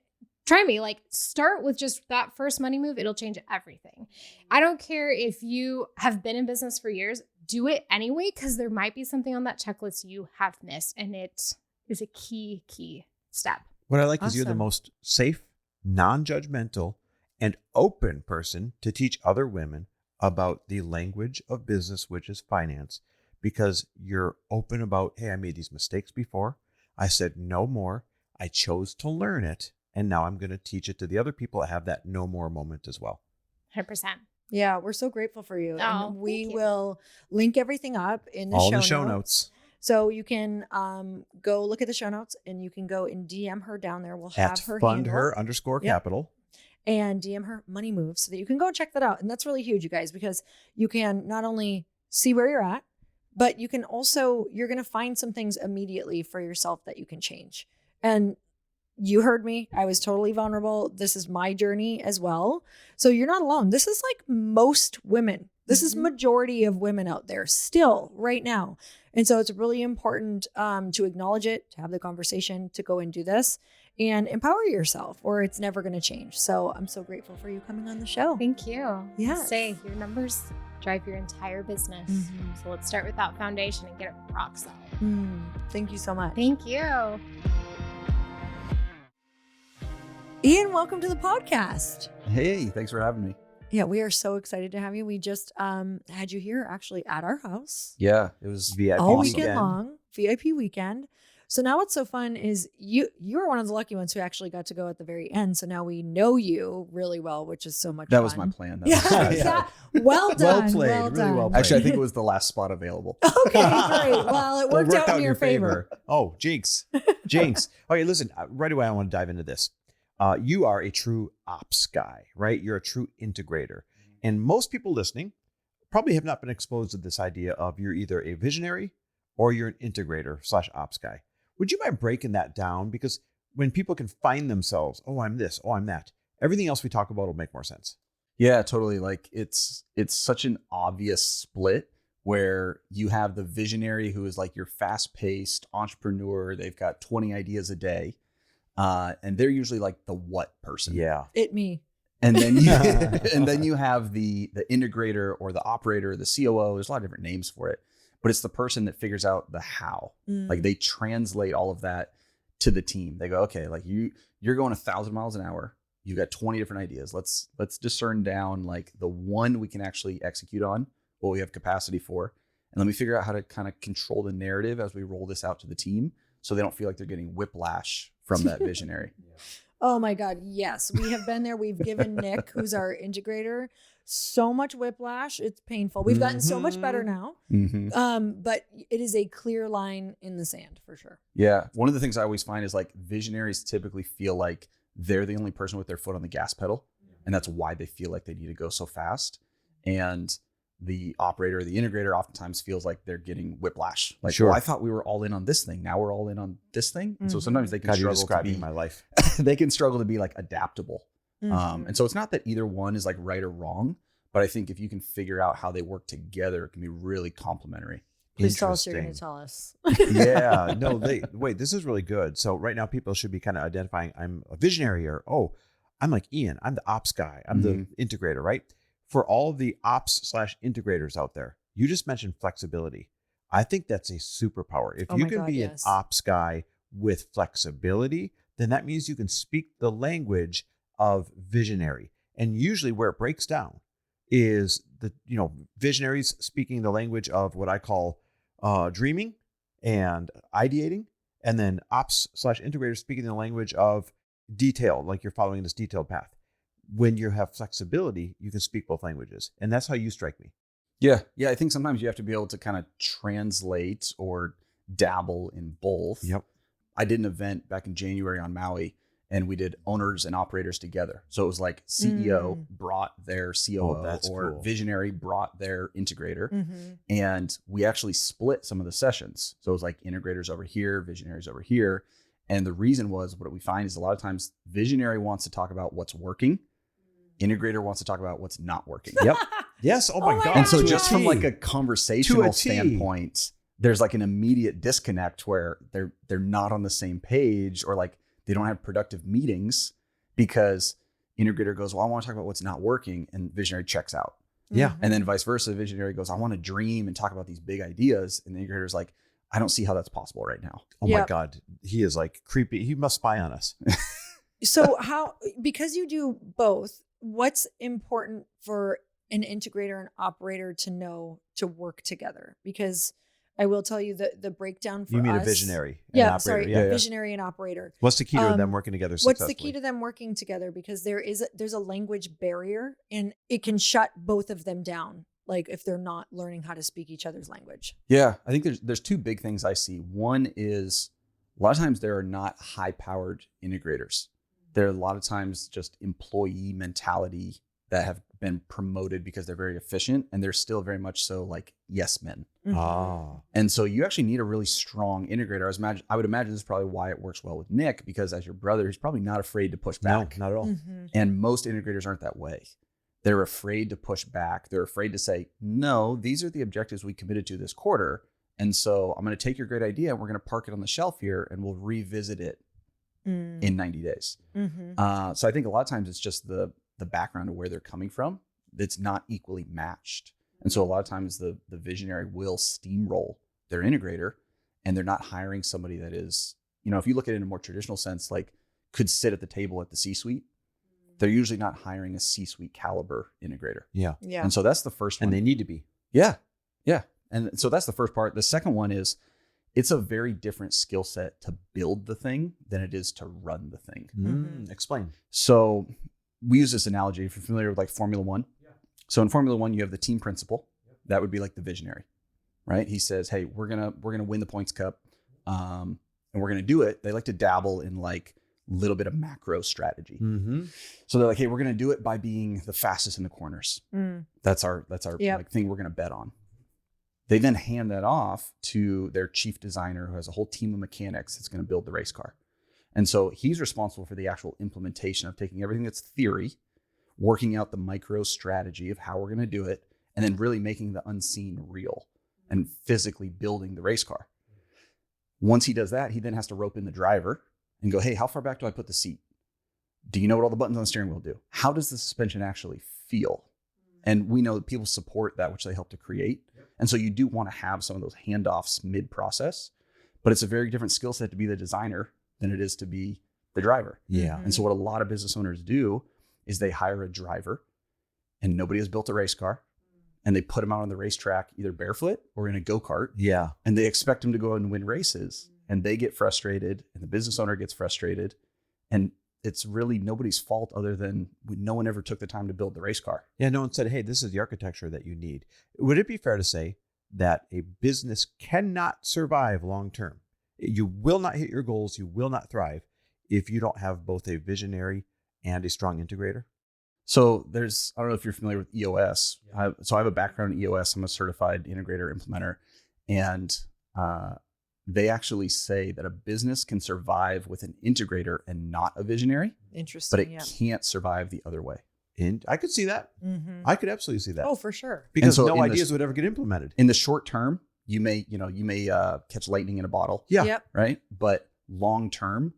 Speaker 2: try me, start with just that first money move. It'll change everything. I don't care if you have been in business for years, do it anyway, because there might be something on that checklist you have missed. And it is a key step.
Speaker 3: What I like is you're the most safe, non-judgmental, and open person to teach other women about the language of business, which is finance, because you're open about, hey, I made these mistakes before. I said no more. I chose to learn it. And now I'm going to teach it to the other people that have that no more moment as well.
Speaker 2: 100%.
Speaker 1: Yeah, we're so grateful for you.
Speaker 2: Oh,
Speaker 1: and we will link everything up in the show notes. So you can go look at the show notes and you can go and DM her down there. We'll have her
Speaker 3: FundHer_Capital.
Speaker 1: And DM her money moves so that you can go and check that out. And that's really huge, you guys, because you can not only see where you're at, but you can also, you're going to find some things immediately for yourself that you can change. And you heard me. I was totally vulnerable. This is my journey as well. So you're not alone. This is like most women. This is majority of women out there still right now. And so it's really important to acknowledge it, to have the conversation, to go and do this and empower yourself, or it's never going to change. So I'm so grateful for you coming on the show.
Speaker 2: Thank you.
Speaker 1: Yeah.
Speaker 2: Say your numbers drive your entire business. So let's start with that foundation and get it rock solid.
Speaker 1: Thank you so much.
Speaker 2: Thank you.
Speaker 1: Ian, welcome to the podcast.
Speaker 4: Hey, thanks for having me.
Speaker 1: Yeah, we are so excited to have you. We just had you here actually at our house.
Speaker 4: Yeah, it was
Speaker 3: VIP
Speaker 1: all
Speaker 3: weekend.
Speaker 1: weekend long, VIP weekend. So now what's so fun is you were one of the lucky ones who actually got to go at the very end. So now we know you really well, which is so much fun.
Speaker 4: That was my plan. That was
Speaker 1: Yeah. Well done.
Speaker 3: Well played.
Speaker 1: Well
Speaker 3: Really
Speaker 1: done.
Speaker 3: well played.
Speaker 4: Actually, I think it was the last spot available.
Speaker 1: Okay, great. Well, it worked out in your favor.
Speaker 3: Oh, jinx. Okay, listen, right away, I want to dive into this. You are a true ops guy, right? You're a true integrator. And most people listening probably have not been exposed to this idea of you're either a visionary or you're an integrator/ops guy. Would you mind breaking that down? Because when people can find themselves, oh, I'm this, oh, I'm that, everything else we talk about will make more sense.
Speaker 4: Yeah, totally. Like it's such an obvious split where you have the visionary who is like your fast-paced entrepreneur. They've got 20 ideas a day. And they're usually like the what person.
Speaker 3: Yeah.
Speaker 1: Me.
Speaker 4: And then you, and then you have the integrator or the operator, the COO. There's a lot of different names for it, but it's the person that figures out the how. Like they translate all of that to the team. They go, okay, like you're going 1,000 miles an hour. You got 20 different ideas. Let's discern down like the one we can actually execute on, what we have capacity for. And let me figure out how to kind of control the narrative as we roll this out to the team so they don't feel like they're getting whiplash from that visionary.
Speaker 1: Oh my God. Yes. We have been there. We've given Nick, who's our integrator, so much whiplash. It's painful. We've gotten so much better now. But it is a clear line in the sand for sure.
Speaker 4: Yeah. One of the things I always find is like visionaries typically feel like they're the only person with their foot on the gas pedal. And that's why they feel like they need to go so fast. And the operator, the integrator oftentimes feels like they're getting whiplash. Like, well, I thought we were all in on this thing. Now we're all in on this thing. And so sometimes they can struggle to be,
Speaker 3: my life.
Speaker 4: they can struggle to be like adaptable. And so it's not that either one is like right or wrong, but I think if you can figure out how they work together, it can be really complementary.
Speaker 1: Please tell us you're going to tell us.
Speaker 3: Yeah, no, wait, this is really good. So right now people should be kind of identifying, I'm a visionary, or, oh, I'm like Ian, I'm the ops guy. I'm the integrator, right? For all the ops / integrators out there, you just mentioned flexibility. I think that's a superpower. If you can be an ops guy with flexibility, then that means you can speak the language of visionary. And usually where it breaks down is visionaries speaking the language of what I call dreaming and ideating, and then ops / integrators speaking the language of detail, like you're following this detailed path. When you have flexibility, you can speak both languages. And that's how you strike me.
Speaker 4: Yeah. Yeah. I think sometimes you have to be able to kind of translate or dabble in both.
Speaker 3: Yep.
Speaker 4: I did an event back in January on Maui, and we did owners and operators together. So it was like CEO brought their COO, or visionary brought their integrator. And we actually split some of the sessions. So it was like integrators over here, visionaries over here. And the reason was, what we find is a lot of times visionary wants to talk about what's working. Integrator wants to talk about what's not working.
Speaker 3: Yep. Yes. Oh my God.
Speaker 4: And so just from like a conversational standpoint, there's like an immediate disconnect where they're not on the same page, or like they don't have productive meetings because integrator goes, well, I want to talk about what's not working, and visionary checks out.
Speaker 3: Yeah.
Speaker 4: And then vice versa, visionary goes, I want to dream and talk about these big ideas. And the integrator's like, I don't see how that's possible right now.
Speaker 3: Oh my God. He is like creepy. He must spy on us.
Speaker 1: So because you do both, what's important for an integrator and operator to know to work together? Because I will tell you that the breakdown for us.
Speaker 3: You mean a visionary and an operator.
Speaker 1: Visionary and operator.
Speaker 3: What's the key to them working together successfully?
Speaker 1: What's the key to them working together? Because there's a language barrier, and it can shut both of them down. Like if they're not learning how to speak each other's language.
Speaker 4: Yeah, I think there's two big things I see. One is a lot of times there are not high-powered integrators. There are a lot of times just employee mentality that have been promoted because they're very efficient, and they're still very much so like yes men. And so you actually need a really strong integrator. I would imagine this is probably why it works well with Nick, because as your brother, he's probably not afraid to push back.
Speaker 3: No, not at all.
Speaker 4: And most integrators aren't that way. They're afraid to push back. They're afraid to say, no, these are the objectives we committed to this quarter. And so I'm going to take your great idea and we're going to park it on the shelf here, and we'll revisit it in 90 days. So I think a lot of times it's just the background of where they're coming from that's not equally matched. And so a lot of times the visionary will steamroll their integrator, and they're not hiring somebody that is, if you look at it in a more traditional sense, like could sit at the table at the C-suite, they're usually not hiring a C-suite caliber integrator.
Speaker 3: Yeah.
Speaker 4: And so that's the first one.
Speaker 3: And they need to be.
Speaker 4: Yeah. And so that's the first part. The second one is it's a very different skill set to build the thing than it is to run the thing.
Speaker 3: Explain.
Speaker 4: So we use this analogy, if you're familiar with like Formula One. So in Formula One, you have the team principal. That would be like the visionary, right? He says, hey, we're gonna win the points cup, and we're gonna do it. They like to dabble in like a little bit of macro strategy. So they're like, hey, we're gonna do it by being the fastest in the corners. That's our like thing we're gonna bet on. They then hand that off to their chief designer, who has a whole team of mechanics that's going to build the race car. And so he's responsible for the actual implementation of taking everything that's theory, working out the micro strategy of how we're going to do it, and then really making the unseen real and physically building the race car. Once he does that, he then has to rope in the driver and go, hey, how far back do I put the seat? Do you know what all the buttons on the steering wheel do? How does the suspension actually feel? And we know that people support that which they help to create. And so you do want to have some of those handoffs mid-process, but it's a very different skill set to be the designer than it is to be the driver.
Speaker 3: Yeah.
Speaker 4: And so what a lot of business owners do is they hire a driver, and nobody has built a race car, and they put them out on the racetrack either barefoot or in a go-kart.
Speaker 3: Yeah.
Speaker 4: And they expect them to go out and win races, and they get frustrated, and the business owner gets frustrated. And it's really nobody's fault other than no one ever took the time to build the race car.
Speaker 3: Yeah. No one said, hey, this is the architecture that you need. Would it be fair to say that a business cannot survive long-term? You will not hit your goals. You will not thrive if you don't have both a visionary and a strong integrator.
Speaker 4: So I don't know if you're familiar with EOS. So I have a background in EOS. I'm a certified integrator implementer. And they actually say that a business can survive with an integrator and not a visionary.
Speaker 1: Interesting.
Speaker 4: But it can't survive the other way.
Speaker 3: And I could see that.
Speaker 1: Mm-hmm.
Speaker 3: I could absolutely see that.
Speaker 1: Oh, for sure.
Speaker 3: Because
Speaker 4: so
Speaker 3: no
Speaker 4: in
Speaker 3: ideas would ever get implemented.
Speaker 4: In the short term, you may catch lightning in a bottle.
Speaker 3: Yeah.
Speaker 1: Yep.
Speaker 4: Right. But long term,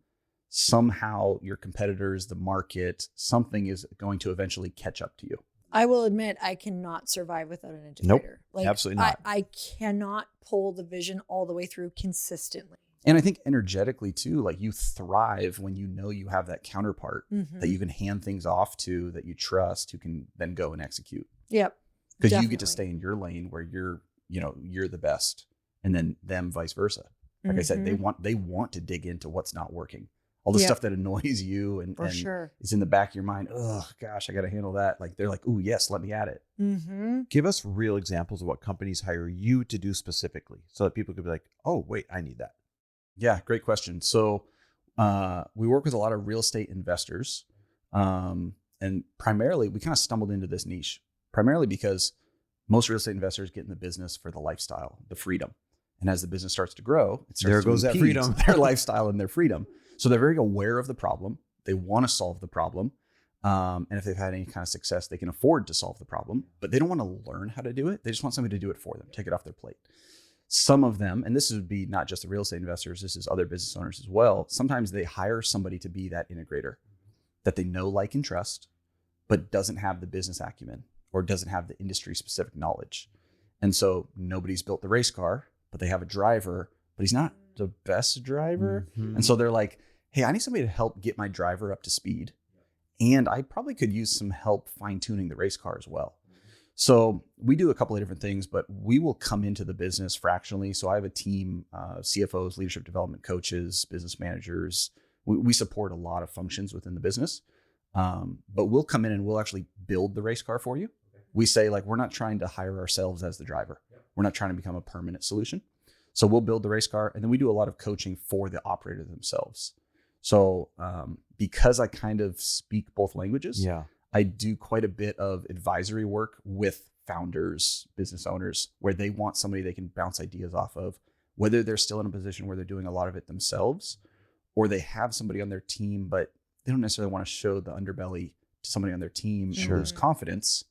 Speaker 4: somehow your competitors, the market, something is going to eventually catch up to you.
Speaker 1: I will admit I cannot survive without an integrator.
Speaker 3: Nope, absolutely not.
Speaker 1: I cannot pull the vision all the way through consistently.
Speaker 4: And I think energetically too, like you thrive when you know you have that counterpart that you can hand things off to, that you trust, who can then go and execute.
Speaker 1: Yep.
Speaker 4: Because you get to stay in your lane where you're the best, and then them vice versa. Like I said, they want to dig into what's not working. All the stuff that annoys you and
Speaker 1: sure
Speaker 4: is in the back of your mind. Oh gosh, I got to handle that. Like they're like, oh yes, let me at it.
Speaker 1: Mm-hmm.
Speaker 3: Give us real examples of what companies hire you to do specifically, so that people could be like, oh wait, I need that.
Speaker 4: Yeah, great question. So we work with a lot of real estate investors, and primarily we kind of stumbled into this niche primarily because most real estate investors get in the business for the lifestyle, the freedom, and as the business starts to grow, it starts
Speaker 3: There
Speaker 4: to
Speaker 3: goes that
Speaker 4: impede
Speaker 3: freedom.
Speaker 4: their lifestyle and their freedom. So they're very aware of the problem. They want to solve the problem. And if they've had any kind of success, they can afford to solve the problem, but they don't want to learn how to do it. They just want somebody to do it for them, take it off their plate. Some of them, and this would be not just the real estate investors, this is other business owners as well. Sometimes they hire somebody to be that integrator that they know, like, and trust, but doesn't have the business acumen or doesn't have the industry specific knowledge. And so nobody's built the race car, but they have a driver, but he's not the best driver.
Speaker 3: Mm-hmm.
Speaker 4: And so they're like, hey, I need somebody to help get my driver up to speed. And I probably could use some help fine tuning the race car as well. So we do a couple of different things, but we will come into the business fractionally. So I have a team, CFOs, leadership development coaches, business managers. We support a lot of functions within the business. But we'll come in and we'll actually build the race car for you. We say, like, we're not trying to hire ourselves as the driver. We're not trying to become a permanent solution. So we'll build the race car, and then we do a lot of coaching for the operator themselves. So because I kind of speak both languages, I do quite a bit of advisory work with founders, business owners, where they want somebody they can bounce ideas off of, whether they're still in a position where they're doing a lot of it themselves, or they have somebody on their team, but they don't necessarily want to show the underbelly to somebody on their team and lose confidence,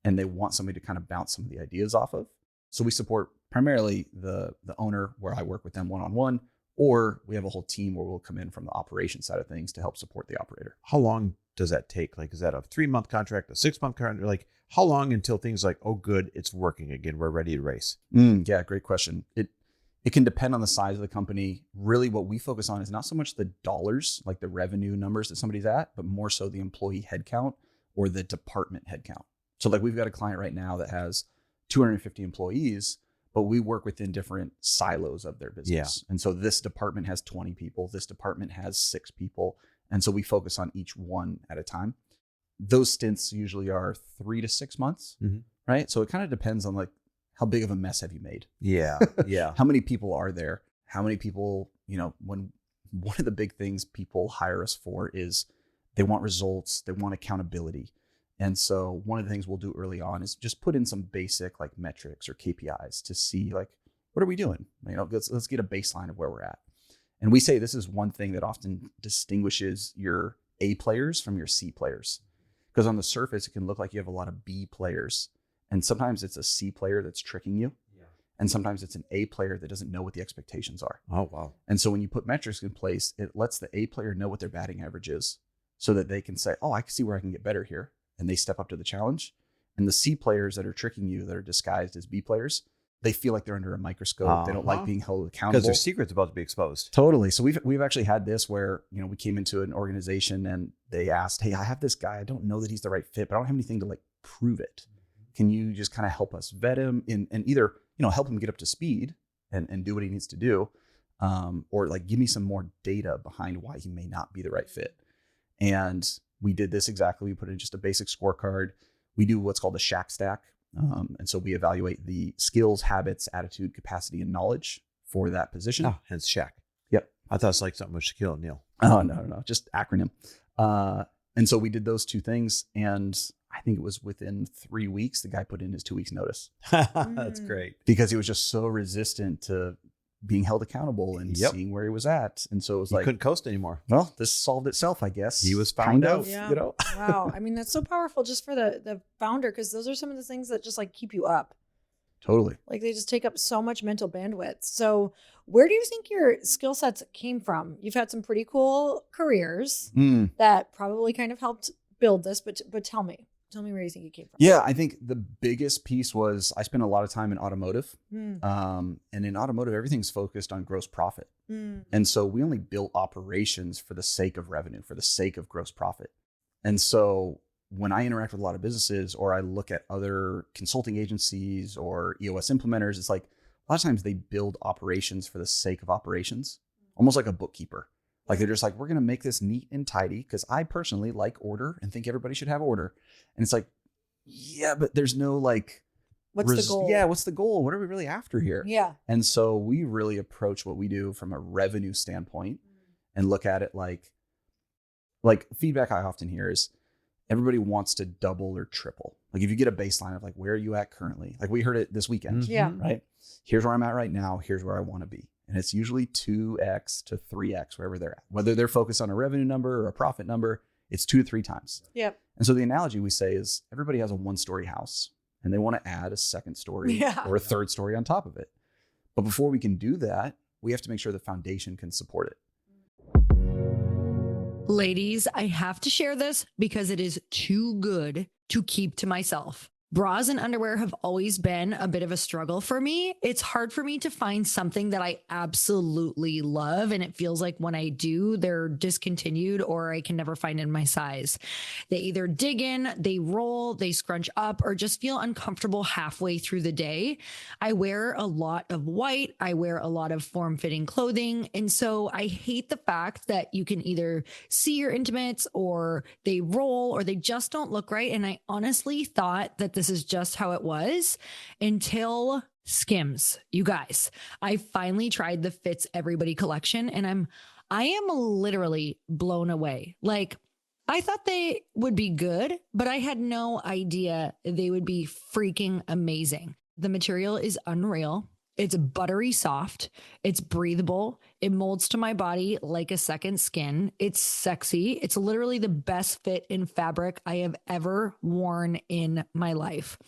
Speaker 4: and they want somebody to kind of bounce some of the ideas off of. So we support primarily the owner, where I work with them one-on-one, or we have a whole team where we'll come in from the operations side of things to help support the operator.
Speaker 3: How long does that take? Like, is that a 3-month contract, a 6-month contract? Like, how long until things like, oh, good, it's working again, we're ready to race?
Speaker 4: Yeah, great question. It can depend on the size of the company. Really, what we focus on is not so much the dollars, like the revenue numbers that somebody's at, but more so the employee headcount or the department headcount. So like we've got a client right now that has 250 employees, but we work within different silos of their business. And so this department has 20 people, this department has 6 people. And so we focus on each one at a time. Those stints usually are 3 to 6 months, right? So it kind of depends on, like, how big of a mess have you made?
Speaker 3: Yeah.
Speaker 4: How many people are there? How many people, when one of the big things people hire us for is they want results, they want accountability. And so one of the things we'll do early on is just put in some basic, like, metrics or KPIs to see, like, what are we doing? Let's get a baseline of where we're at. And we say this is one thing that often distinguishes your A players from your C players. Because on the surface, it can look like you have a lot of B players. And sometimes it's a C player that's tricking you. And sometimes it's an A player that doesn't know what the expectations are.
Speaker 3: Oh, wow.
Speaker 4: And so when you put metrics in place, it lets the A player know what their batting average is. so that they can say, oh, I can see where I can get better here. And they step up to the challenge. And the C players that are tricking you, that are disguised as B players, they feel like they're under a microscope. They don't like being held accountable.
Speaker 3: Because their secret's about to be exposed.
Speaker 4: Totally. So we've actually had this where, we came into an organization and they asked, hey, I have this guy. I don't know that he's the right fit, but I don't have anything to like prove it. Can you just kind of help us vet him and either, help him get up to speed and do what he needs to do, or like give me some more data behind why he may not be the right fit. And we did this exactly. We put in just a basic scorecard. We do what's called a Shack Stack. And so we evaluate the skills, habits, attitude, capacity, and knowledge for that position.
Speaker 3: Oh, hence Shack.
Speaker 4: Yep.
Speaker 3: I thought it's like something with Shaquille O'Neal.
Speaker 4: Oh, no. Just acronym. And so we did those two things. And I think it was within 3 weeks, the guy put in his 2 weeks notice.
Speaker 3: That's great.
Speaker 4: Because he was just so resistant to being held accountable and seeing where he was at. And so it was
Speaker 3: He couldn't coast anymore.
Speaker 4: Well, this solved itself, I guess.
Speaker 3: He was found out.
Speaker 6: Yeah. Wow. I mean, that's so powerful just for the founder, because those are some of the things that just like keep you up.
Speaker 4: Totally.
Speaker 6: Like they just take up so much mental bandwidth. So where do you think your skill sets came from? You've had some pretty cool careers that probably kind of helped build this, but tell me where you think it came from.
Speaker 4: Yeah, I think the biggest piece was I spent a lot of time in automotive. And in automotive, everything's focused on gross profit. And so we only built operations for the sake of revenue, for the sake of gross profit. And so when I interact with a lot of businesses or I look at other consulting agencies or EOS implementers, it's like a lot of times they build operations for the sake of operations, almost like a bookkeeper. Like they're just like, we're going to make this neat and tidy because I personally like order and think everybody should have order. And it's like, yeah, but there's no like,
Speaker 6: what's the goal?
Speaker 4: Yeah, what's the goal? What are we really after here?
Speaker 6: Yeah.
Speaker 4: And so we really approach what we do from a revenue standpoint and look at it like feedback I often hear is everybody wants to double or triple. Like if you get a baseline of like, where are you at currently? Like we heard it this weekend, right? Here's where I'm at right now. Here's where I want to be. And it's usually 2x to 3x, wherever they're at. Whether they're focused on a revenue number or a profit number, it's 2 to 3 times.
Speaker 6: Yep.
Speaker 4: And so the analogy we say is everybody has a 1-story house and they want to add a 2nd story or a 3rd story on top of it. But before we can do that, we have to make sure the foundation can support it.
Speaker 1: Ladies, I have to share this because it is too good to keep to myself. Bras and underwear have always been a bit of a struggle for me. It's hard for me to find something that I absolutely love. And it feels like when I do, they're discontinued or I can never find in my size. They either dig in, they roll, they scrunch up, or just feel uncomfortable halfway through the day. I wear a lot of white. I wear a lot of form-fitting clothing. And so I hate the fact that you can either see your intimates or they roll or they just don't look right. And I honestly thought that this is just how it was until Skims. You guys, I finally tried the Fits Everybody collection and I am literally blown away. Like I thought they would be good, but I had no idea they would be freaking amazing. The material is unreal. It's buttery soft. It's breathable. It molds to my body like a second skin. It's sexy. It's literally the best fit in fabric I have ever worn in my life.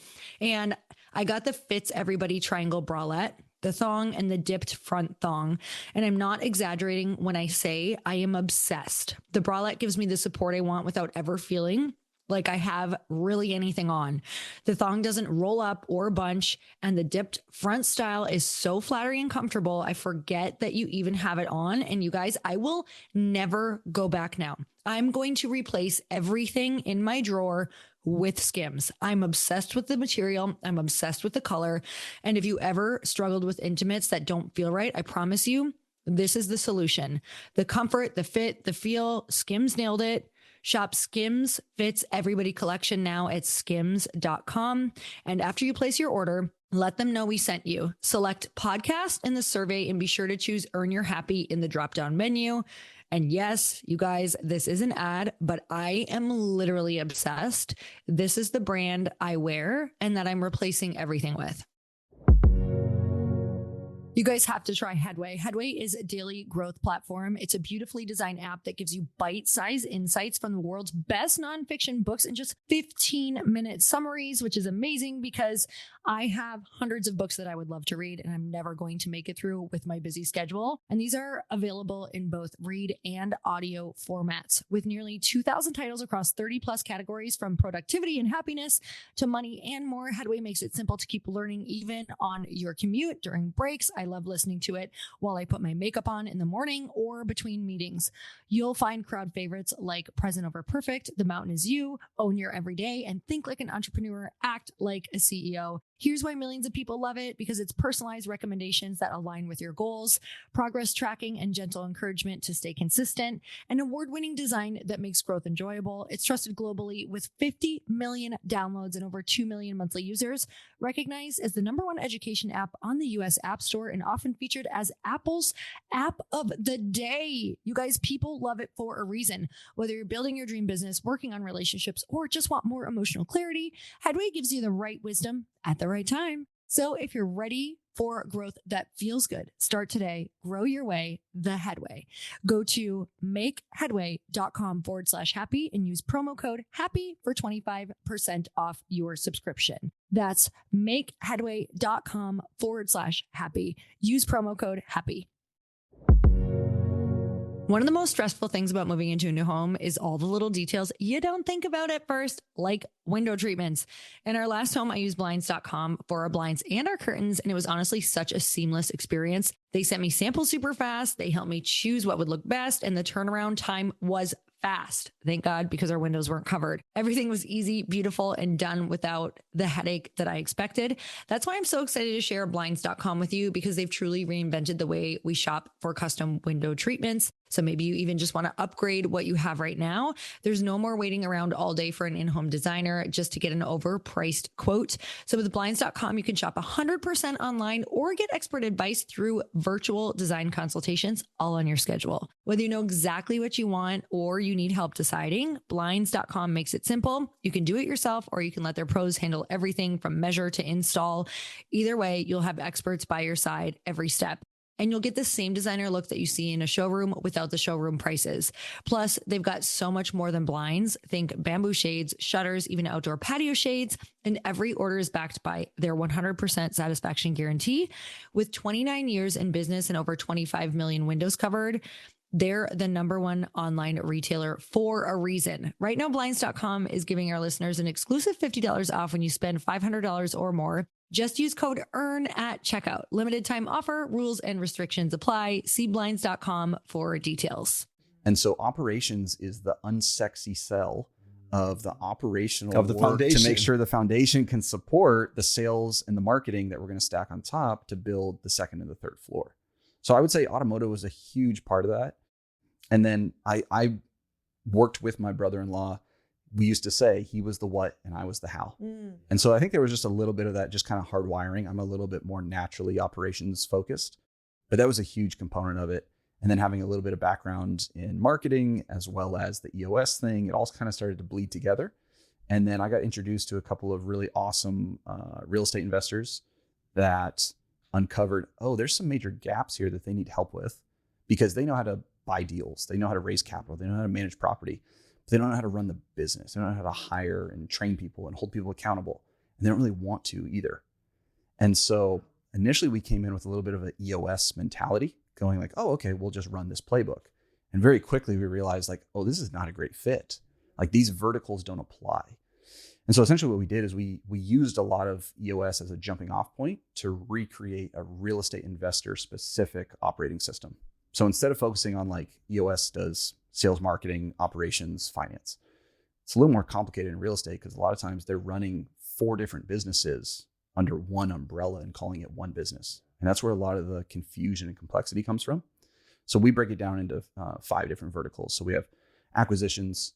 Speaker 1: And I got the Fits Everybody triangle bralette, the thong and the dipped front thong. And I'm not exaggerating when I say I am obsessed. The bralette gives me the support I want without ever feeling like I have really anything on. The thong doesn't roll up or bunch, and the dipped front style is so flattering and comfortable. I forget that you even have it on. And you guys, I will never go back now. I'm going to replace everything in my drawer with Skims. I'm obsessed with the material. I'm obsessed with the color. And if you ever struggled with intimates that don't feel right, I promise you, this is the solution. The comfort, the fit, the feel, Skims nailed it. Shop Skims Fits Everybody collection now at skims.com. And after you place your order, let them know we sent you. Select podcast in the survey and be sure to choose Earn Your Happy in the drop-down menu. And yes, you guys, this is an ad, but I am literally obsessed. This is the brand I wear and that I'm replacing everything with. You guys have to try Headway. Headway is a daily growth platform. It's a beautifully designed app that gives you bite-sized insights from the world's best nonfiction books in just 15-minute summaries, which is amazing because I have hundreds of books that I would love to read and I'm never going to make it through with my busy schedule. And these are available in both read and audio formats with nearly 2,000 titles across 30 plus categories from productivity and happiness to money and more. Headway makes it simple to keep learning even on your commute, during breaks. I love listening to it while I put my makeup on in the morning or between meetings. You'll find crowd favorites like Present Over Perfect, The Mountain Is You, Own Your Everyday, and Think Like an Entrepreneur, Act Like a CEO. Here's why millions of people love it: because it's personalized recommendations that align with your goals, progress tracking and gentle encouragement to stay consistent, an award-winning design that makes growth enjoyable. It's trusted globally with 50 million downloads and over 2 million monthly users, recognized as the #1 education app on the US App Store and often featured as Apple's App of the Day. You guys, people love it for a reason. Whether you're building your dream business, working on relationships, or just want more emotional clarity, Headway gives you the right wisdom at the right time. So if you're ready for growth that feels good, start today. Grow your way the Headway. Go to makeheadway.com/happy and use promo code HAPPY for 25% off your subscription. That's makeheadway.com/happy. Use promo code HAPPY. One of the most stressful things about moving into a new home is all the little details you don't think about at first, like window treatments. In our last home, I used blinds.com for our blinds and our curtains, and it was honestly such a seamless experience. They sent me samples super fast. They helped me choose what would look best, and the turnaround time was fast. Thank God, because our windows weren't covered. Everything was easy, beautiful, and done without the headache that I expected. That's why I'm so excited to share blinds.com with you, because they've truly reinvented the way we shop for custom window treatments. So maybe you even just want to upgrade what you have right now. There's no more waiting around all day for an in-home designer just to get an overpriced quote. So with blinds.com, you can shop 100% online or get expert advice through virtual design consultations, all on your schedule. Whether you know exactly what you want or you need help deciding, blinds.com makes it simple. You can do it yourself, or you can let their pros handle everything from measure to install. Either way, you'll have experts by your side every step. And you'll get the same designer look that you see in a showroom without the showroom prices. Plus, they've got so much more than blinds. Think bamboo shades, shutters, even outdoor patio shades. And every order is backed by their 100% satisfaction guarantee. With 29 years in business and over 25 million windows covered, they're the #1 online retailer for a reason. Right now, blinds.com is giving our listeners an exclusive $50 off when you spend $500 or more. Just use code EARN at checkout. Limited time offer, rules and restrictions apply. See blinds.com for details.
Speaker 4: And so operations is the unsexy sell of the operational
Speaker 3: of the
Speaker 4: work
Speaker 3: foundation
Speaker 4: to make sure the foundation can support the sales and the marketing that we're going to stack on top to build the second and the third floor. So I would say automotive was a huge part of that. And then I worked with my brother-in-law. We used to say he was the what and I was the how. And so I think there was just a little bit of that, just kind of hardwiring. I'm a little bit more naturally operations focused, but that was a huge component of it. And then having a little bit of background in marketing as well as the EOS thing, it all kind of started to bleed together. And then I got introduced to a couple of really awesome real estate investors that uncovered, oh, there's some major gaps here that they need help with, because they know how to buy deals. They know how to raise capital. They know how to manage property. They don't know how to run the business. They don't know how to hire and train people and hold people accountable. And they don't really want to either. And so initially we came in with a little bit of an EOS mentality, going like, oh, okay, we'll just run this playbook. And very quickly we realized like, oh, this is not a great fit. Like these verticals don't apply. And so essentially what we did is we used a lot of EOS as a jumping off point to recreate a real estate investor specific operating system. So instead of focusing on like EOS does sales, marketing, operations, finance, it's a little more complicated in real estate because a lot of times they're running 4 different businesses under one umbrella and calling it one business. And that's where a lot of the confusion and complexity comes from. So we break it down into 5 different verticals. So we have acquisitions,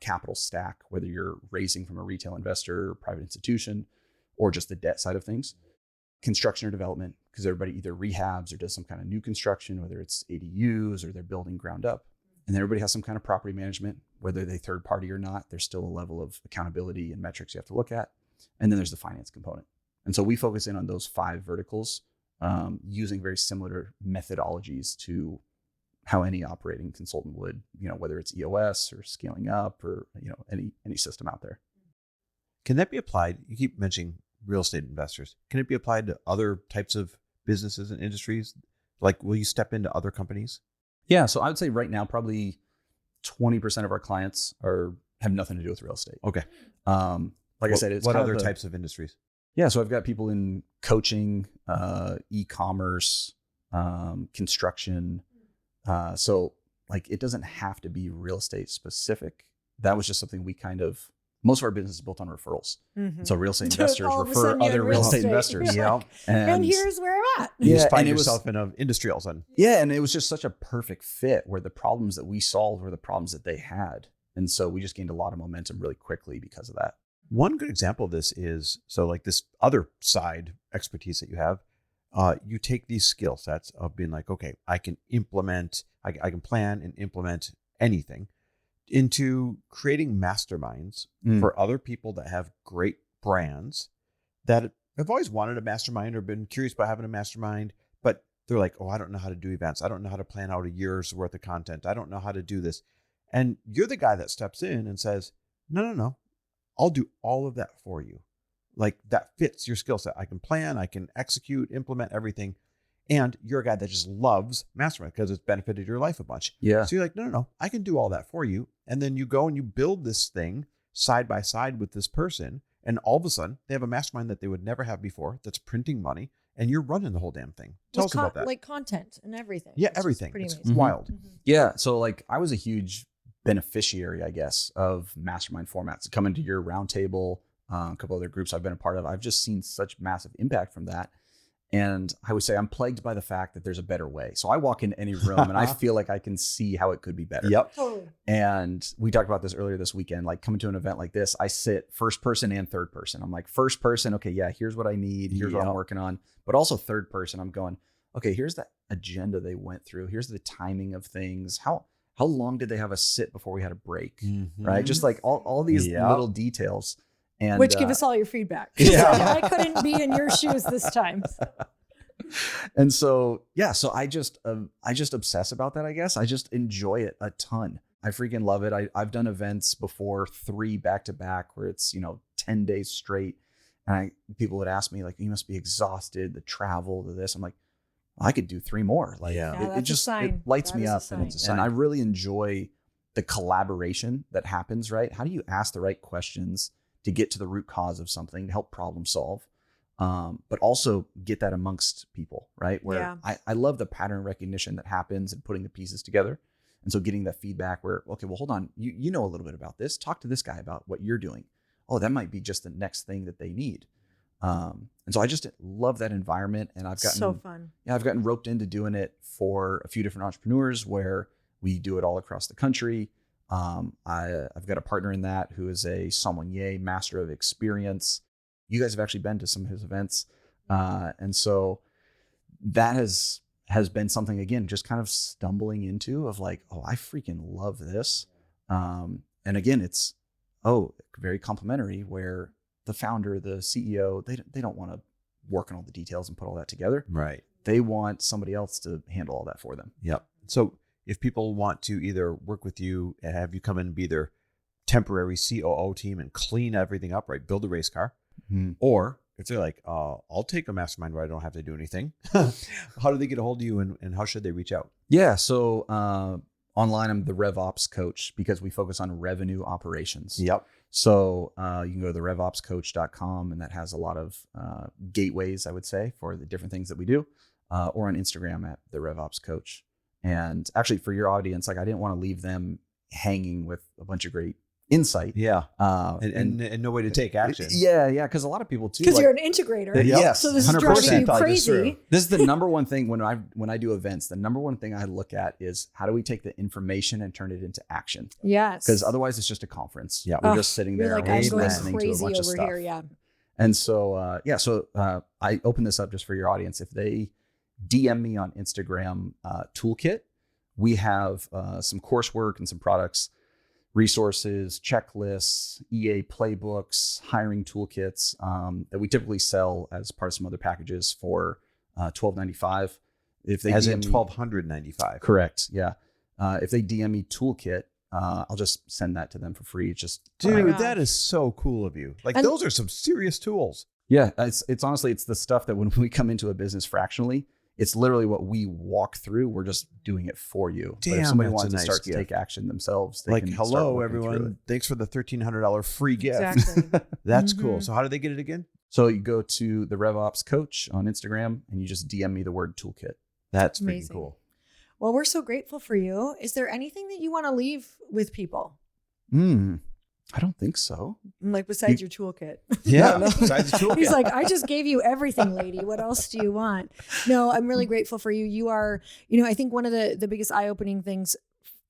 Speaker 4: capital stack, whether you're raising from a retail investor, private institution, or just the debt side of things. Construction or development, because everybody either rehabs or does some kind of new construction, whether it's ADUs or they're building ground up. And then everybody has some kind of property management, whether they third party or not. There's still a level of accountability and metrics you have to look at. And then there's the finance component. And so we focus in on those 5 verticals using very similar methodologies to how any operating consultant would, whether it's EOS or scaling up or, any system out there.
Speaker 3: Can that be applied? You keep mentioning real estate investors. Can it be applied to other types of businesses and industries? Like, will you step into other companies?
Speaker 4: Yeah. So I would say right now, probably 20% of our clients have nothing to do with real estate.
Speaker 3: Okay.
Speaker 4: I said, it's
Speaker 3: what
Speaker 4: kind
Speaker 3: other
Speaker 4: of
Speaker 3: types of industries?
Speaker 4: Yeah. So I've got people in coaching, ecommerce, construction. So like, it doesn't have to be real estate specific. That was just something we most of our business is built on referrals.
Speaker 6: Mm-hmm.
Speaker 4: So real estate investors refer other real estate investors.
Speaker 6: Yeah. And here's where I'm at.
Speaker 3: You just find
Speaker 4: and
Speaker 3: yourself in an industry all of a sudden.
Speaker 4: Yeah. And it was just such a perfect fit where the problems that we solved were the problems that they had. And so we just gained a lot of momentum really quickly because of that.
Speaker 3: One good example of this is, so like this other side expertise that you have, you take these skill sets of being like, okay, I can implement, I can plan and implement anything, into creating masterminds for other people that have great brands that have always wanted a mastermind or been curious about having a mastermind, but they're like, oh, I don't know how to do events. I don't know how to plan out a year's worth of content. I don't know how to do this. And you're the guy that steps in and says, no, I'll do all of that for you. Like, that fits your skill set. I can plan, I can execute, implement everything. And you're a guy that just loves mastermind because it's benefited your life a bunch.
Speaker 4: Yeah.
Speaker 3: So you're like, no, I can do all that for you. And then you go and you build this thing side by side with this person. And all of a sudden they have a mastermind that they would never have before that's printing money, and you're running the whole damn thing. Tell us about that.
Speaker 6: Like content and everything.
Speaker 3: Yeah,
Speaker 6: It's
Speaker 3: everything.
Speaker 6: pretty
Speaker 3: It's
Speaker 6: amazing.
Speaker 3: wild.
Speaker 6: Mm-hmm.
Speaker 4: Yeah. So like I was a huge beneficiary, I guess, of mastermind formats. Coming to your roundtable, a couple other groups I've been a part of, I've just seen such massive impact from that. And I would say I'm plagued by the fact that there's a better way. So I walk in any room and I feel like I can see how it could be better.
Speaker 3: Yep.
Speaker 6: Totally.
Speaker 4: And we talked about this earlier this weekend, like coming to an event like this, I sit first person and third person. I'm like, first person, okay, yeah, here's what I need. Here's what I'm working on. But also third person, I'm going, okay, here's the agenda they went through. Here's the timing of things. How long did they have us sit before we had a break?
Speaker 3: Mm-hmm.
Speaker 4: Right? Just like all these little details. And
Speaker 6: which give us all your feedback.
Speaker 4: Yeah.
Speaker 6: I couldn't be in your shoes this time.
Speaker 4: And so I just obsess about that, I guess. I just enjoy it a ton. I freaking love it. I've done events before, 3 back-to-back, where it's, 10 days straight. And people would ask me, like, you must be exhausted, the travel, to this. I'm like, I could do 3 more. Like,
Speaker 6: Yeah,
Speaker 4: it just it lights me up. And I really enjoy the collaboration that happens, right? How do you ask the right questions to get to the root cause of something, to help problem solve? But also get that amongst people, right? Where I love the pattern recognition that happens and putting the pieces together. And so getting that feedback where, okay, well, hold on, you know a little bit about this. Talk to this guy about what you're doing. Oh, that might be just the next thing that they need. And so I just love that environment. And I've gotten
Speaker 6: so fun.
Speaker 4: Yeah, I've gotten roped into doing it for a few different entrepreneurs where we do it all across the country. I've got a partner in that who is a sommelier, master of experience. You guys have actually been to some of his events. And so that has been something, again, just kind of stumbling into of like, oh, I freaking love this. And again, it's, very complimentary where the founder, the CEO, they don't want to work on all the details and put all that together.
Speaker 3: Right.
Speaker 4: They want somebody else to handle all that for them.
Speaker 3: Yep. So if people want to either work with you and have you come in and be their temporary COO team and clean everything up, right? Build a race car.
Speaker 4: Mm-hmm.
Speaker 3: Or if they're like, I'll take a mastermind where I don't have to do anything. How do they get a hold of you and how should they reach out?
Speaker 4: Yeah. So online, I'm the RevOps coach because we focus on revenue operations.
Speaker 3: Yep.
Speaker 4: So you can go to the revopscoach.com, and that has a lot of gateways, I would say, for the different things that we do, or on Instagram at the RevOps Coach. And actually, for your audience, like, I didn't want to leave them hanging with a bunch of great insight.
Speaker 3: Yeah.
Speaker 4: And
Speaker 3: no way to take action.
Speaker 4: Yeah. Because a lot of people too.
Speaker 6: Because you're an integrator.
Speaker 4: Yes.
Speaker 6: So this is driving you crazy.
Speaker 4: This is the number one thing when I do events, the number one thing I look at is how do we take the information and turn it into action?
Speaker 6: Yes.
Speaker 4: Because otherwise it's just a conference.
Speaker 3: Yeah.
Speaker 4: We're just sitting there
Speaker 6: like,
Speaker 4: and
Speaker 6: I'm going
Speaker 4: listening to a
Speaker 6: crazy
Speaker 4: bunch of
Speaker 6: over
Speaker 4: stuff.
Speaker 6: here. Yeah.
Speaker 4: And so, I open this up just for your audience. If they DM me on Instagram, toolkit, we have some coursework and some products, resources, checklists, EA playbooks, hiring toolkits that we typically sell as part of some other packages for $12.95. If they
Speaker 3: as
Speaker 4: DM
Speaker 3: in
Speaker 4: me-
Speaker 3: $1,295.
Speaker 4: Correct. Yeah. If they DM me toolkit, I'll just send that to them for free. It's just
Speaker 3: Dude,
Speaker 6: gosh.
Speaker 3: that is so cool of you. Like
Speaker 6: And-
Speaker 3: those are some serious tools.
Speaker 4: yeah. It's honestly, it's the stuff that when we come into a business fractionally, it's literally what we walk through. We're just doing it for you. But if
Speaker 3: Damn,
Speaker 4: somebody
Speaker 3: that's a
Speaker 4: wants to
Speaker 3: nice
Speaker 4: start to
Speaker 3: gift.
Speaker 4: take action themselves, they
Speaker 3: Like,
Speaker 4: can start
Speaker 3: hello,
Speaker 4: working through it.
Speaker 3: everyone. Thanks for the $1,300 free gift.
Speaker 6: Exactly.
Speaker 3: That's cool.
Speaker 6: Mhm.
Speaker 3: So how do they get it again?
Speaker 4: So you go to the RevOps Coach on Instagram and you just DM me the word toolkit.
Speaker 3: That's freaking
Speaker 6: Amazing.
Speaker 3: cool.
Speaker 6: Well, we're so grateful for you. Is there anything that you want to leave with people?
Speaker 4: I don't think so.
Speaker 6: Like besides your toolkit.
Speaker 3: Yeah.
Speaker 4: no.
Speaker 3: Besides the toolkit.
Speaker 6: He's like, I just gave you everything, lady. What else do you want? No, I'm really grateful for you. You are, I think one of the biggest eye-opening things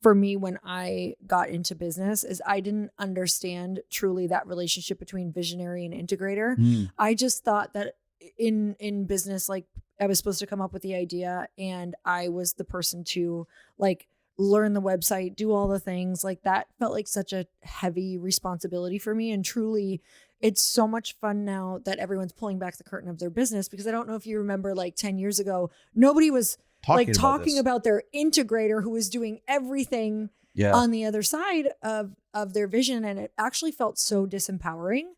Speaker 6: for me when I got into business is I didn't understand truly that relationship between visionary and integrator. I just thought that in business, like I was supposed to come up with the idea and I was the person to like learn the website, do all the things. Like that felt like such a heavy responsibility for me. And truly, it's so much fun now that everyone's pulling back the curtain of their business, because I don't know if you remember, like 10 years ago, nobody was talking
Speaker 3: this.
Speaker 6: about their integrator who was doing everything
Speaker 4: Yeah.
Speaker 6: on the other side of their vision. And it actually felt so disempowering.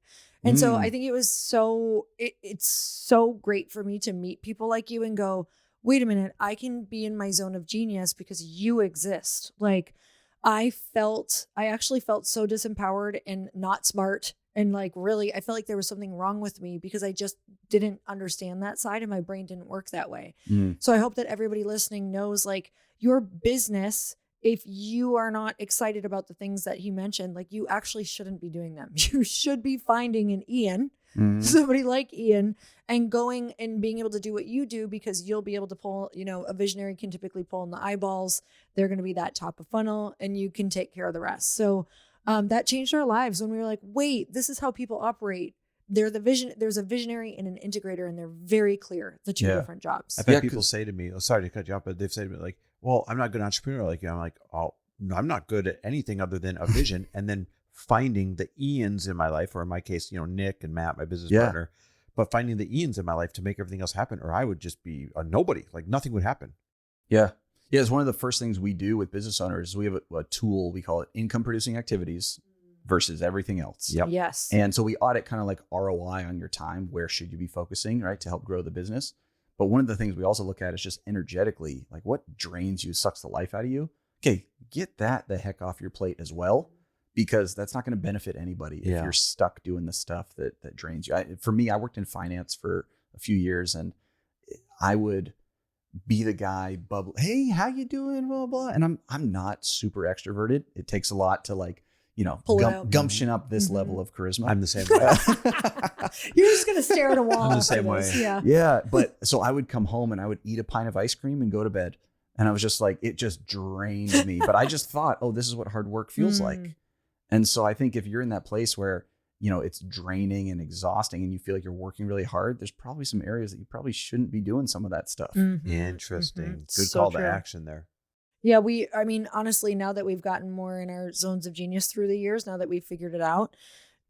Speaker 6: And so I think it was it's so great for me to meet people like you and go, wait a minute, I can be in my zone of genius because you exist. Like I actually felt so disempowered and not smart. And like, really, I felt like there was something wrong with me because I just didn't understand that side and my brain didn't work that way. So I hope that everybody listening knows, like, your business, if you are not excited about the things that he mentioned, like, you actually shouldn't be doing them. You should be finding an Ian, somebody like Ian, and going and being able to do what you do, because you'll be able to pull, a visionary can typically pull in the eyeballs. They're going to be that top of funnel and you can take care of the rest. So that changed our lives when we were like, wait, this is how people operate. There's a visionary and an integrator, and they're very clear, the two different jobs.
Speaker 3: I've had people say to me, sorry to cut you off, but they've said to me like, well, I'm not a good entrepreneur like you. I'm like, oh, no, I'm not good at anything other than a vision. And then finding the Ians in my life, or in my case, Nick and Matt, my business partner, but finding the Ians in my life to make everything else happen, or I would just be a nobody, like nothing would happen.
Speaker 4: Yeah. Yeah. It's one of the first things we do with business owners. We have a tool, we call it income producing activities versus everything else.
Speaker 3: Yep.
Speaker 6: Yes.
Speaker 4: And so we audit kind of like ROI on your time. Where should you be focusing, right, to help grow the business? But one of the things we also look at is just energetically, like what drains you, sucks the life out of you. Okay, get that the heck off your plate as well, because that's not going to benefit anybody if you're stuck doing the stuff that drains you. For me, I worked in finance for a few years, and I would be the guy bubble, hey, how you doing, blah, blah. And I'm not super extroverted. It takes a lot to like, gumption up this level of charisma.
Speaker 3: I'm the same way.
Speaker 6: You're just going to stare at a wall.
Speaker 3: I'm the
Speaker 6: after
Speaker 3: same way.
Speaker 6: this. Yeah.
Speaker 4: Yeah. But so I would come home and I would eat a pint of ice cream and go to bed. And I was just like, it just drained me. But I just thought, oh, this is what hard work feels like. And so I think if you're in that place where, it's draining and exhausting and you feel like you're working really hard, there's probably some areas that you probably shouldn't be doing some of that stuff.
Speaker 3: Interesting. Good
Speaker 6: So
Speaker 3: call
Speaker 6: true.
Speaker 3: to action there.
Speaker 6: Yeah, honestly, now that we've gotten more in our zones of genius through the years, now that we've figured it out,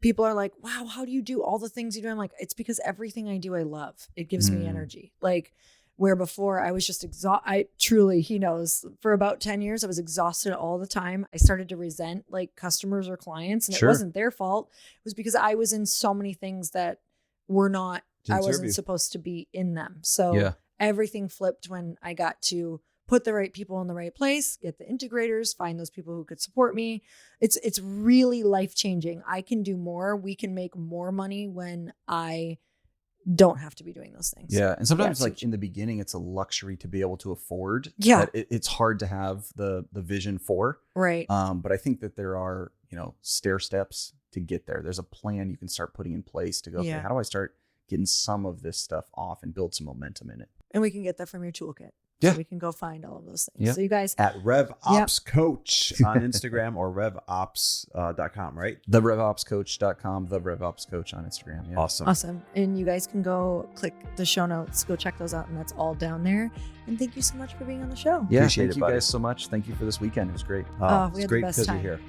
Speaker 6: people are like, wow, how do you do all the things you do? I'm like, it's because everything I do, I love. It gives me energy. Like, where before I was just exhausted. He knows, for about 10 years, I was exhausted all the time. I started to resent like customers or clients, and it wasn't their fault. It was because I was in so many things that were not, I wasn't supposed to be in them. So everything flipped when I got to put the right people in the right place, get the integrators, find those people who could support me. It's really life-changing. I can do more. We can make more money when I don't have to be doing those things.
Speaker 4: Yeah. And sometimes like
Speaker 6: huge.
Speaker 4: in the beginning, it's a luxury to be able to afford.
Speaker 6: Yeah.
Speaker 4: That it's hard to have the vision for.
Speaker 6: Right.
Speaker 4: But I think that there are, stair steps to get there. There's a plan you can start putting in place to go, okay, how do I start getting some of this stuff off and build some momentum in it?
Speaker 6: And we can get that from your toolkit.
Speaker 4: Yeah.
Speaker 6: So we can go find all of those things.
Speaker 4: Yeah.
Speaker 6: So you guys,
Speaker 3: At RevOps Coach on Instagram or RevOps.com, right?
Speaker 4: TheRevOpsCoach.com, The RevOps Coach on Instagram. Yeah.
Speaker 6: awesome. And you guys can go click the show notes, go check those out. And that's all down there. And thank you so much for being on the show.
Speaker 4: Yeah.
Speaker 3: Appreciate
Speaker 4: Thank
Speaker 3: it,
Speaker 4: you
Speaker 3: buddy.
Speaker 4: guys so much. Thank you for this weekend. It was great.
Speaker 6: We
Speaker 3: It's
Speaker 6: had the
Speaker 3: great
Speaker 6: best
Speaker 3: because
Speaker 6: time.
Speaker 3: you're here.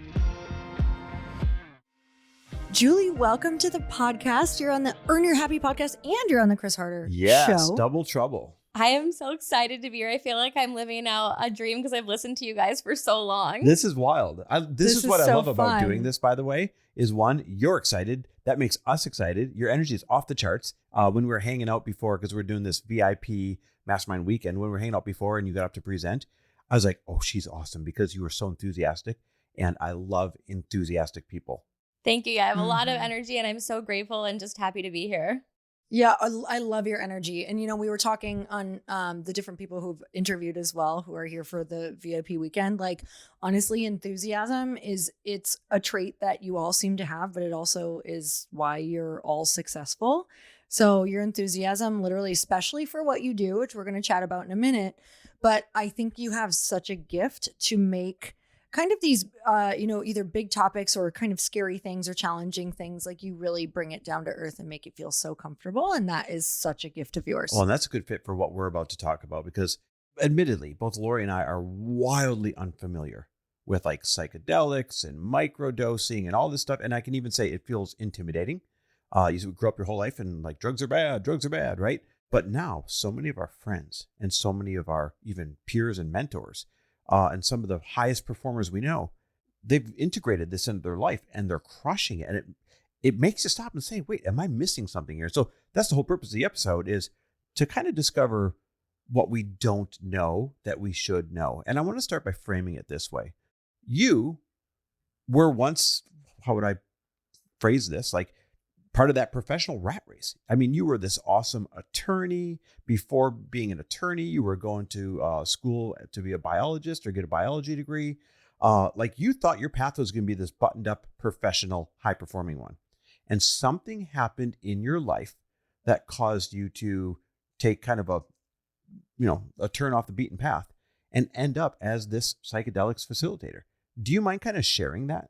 Speaker 6: Julie, welcome to the podcast. You're on the Earn Your Happy podcast and you're on the Chris Harder
Speaker 3: Yes,
Speaker 6: show.
Speaker 3: double trouble.
Speaker 5: I am so excited to be here. I feel like I'm living out a dream because I've listened to you guys for so long.
Speaker 3: This is wild. This is what I
Speaker 6: so
Speaker 3: love about
Speaker 6: fun.
Speaker 3: doing this, by the way, is one, you're excited. That makes us excited. Your energy is off the charts. When we were hanging out before, because we're doing this VIP Mastermind weekend, when we were hanging out before and you got up to present, I was like, oh, she's awesome because you were so enthusiastic. And I love enthusiastic people.
Speaker 5: Thank you. I have a lot of energy and I'm so grateful and just happy to be here.
Speaker 6: Yeah, I love your energy. And, we were talking on the different people who've interviewed as well, who are here for the VIP weekend. Like, honestly, enthusiasm it's a trait that you all seem to have, but it also is why you're all successful. So your enthusiasm, literally, especially for what you do, which we're going to chat about in a minute. But I think you have such a gift to make kind of these, either big topics or kind of scary things or challenging things, like you really bring it down to earth and make it feel so comfortable. And that is such a gift of yours.
Speaker 3: Well, and that's a good fit for what we're about to talk about, because admittedly, both Lori and I are wildly unfamiliar with like psychedelics and microdosing and all this stuff. And I can even say it feels intimidating. You grew up your whole life and like drugs are bad, right? But now so many of our friends and so many of our even peers and mentors and some of the highest performers we know, they've integrated this into their life and they're crushing it. And it makes you stop and say, wait, am I missing something here? So that's the whole purpose of the episode, is to kind of discover what we don't know that we should know. And I want to start by framing it this way. You were once, how would I phrase this? Like part of that professional rat race. I mean, you were this awesome attorney. Before being an attorney, you were going to school to be a biologist or get a biology degree. Like you thought your path was going to be this buttoned up, professional, high performing one. And something happened in your life that caused you to take kind of a turn off the beaten path and end up as this psychedelics facilitator. Do you mind kind of sharing that?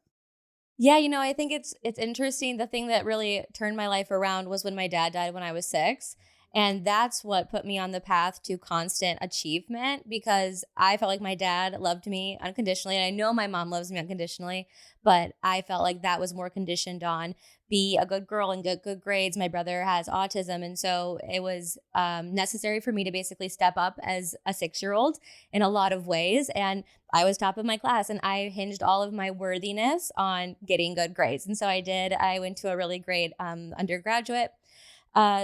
Speaker 5: Yeah, I think it's interesting. The thing that really turned my life around was when my dad died when I was 6. And that's what put me on the path to constant achievement, because I felt like my dad loved me unconditionally. And I know my mom loves me unconditionally, but I felt like that was more conditioned on be a good girl and get good grades. My brother has autism. And so it was necessary for me to basically step up as a 6-year-old in a lot of ways. And I was top of my class and I hinged all of my worthiness on getting good grades. And so I did. I went to a really great undergraduate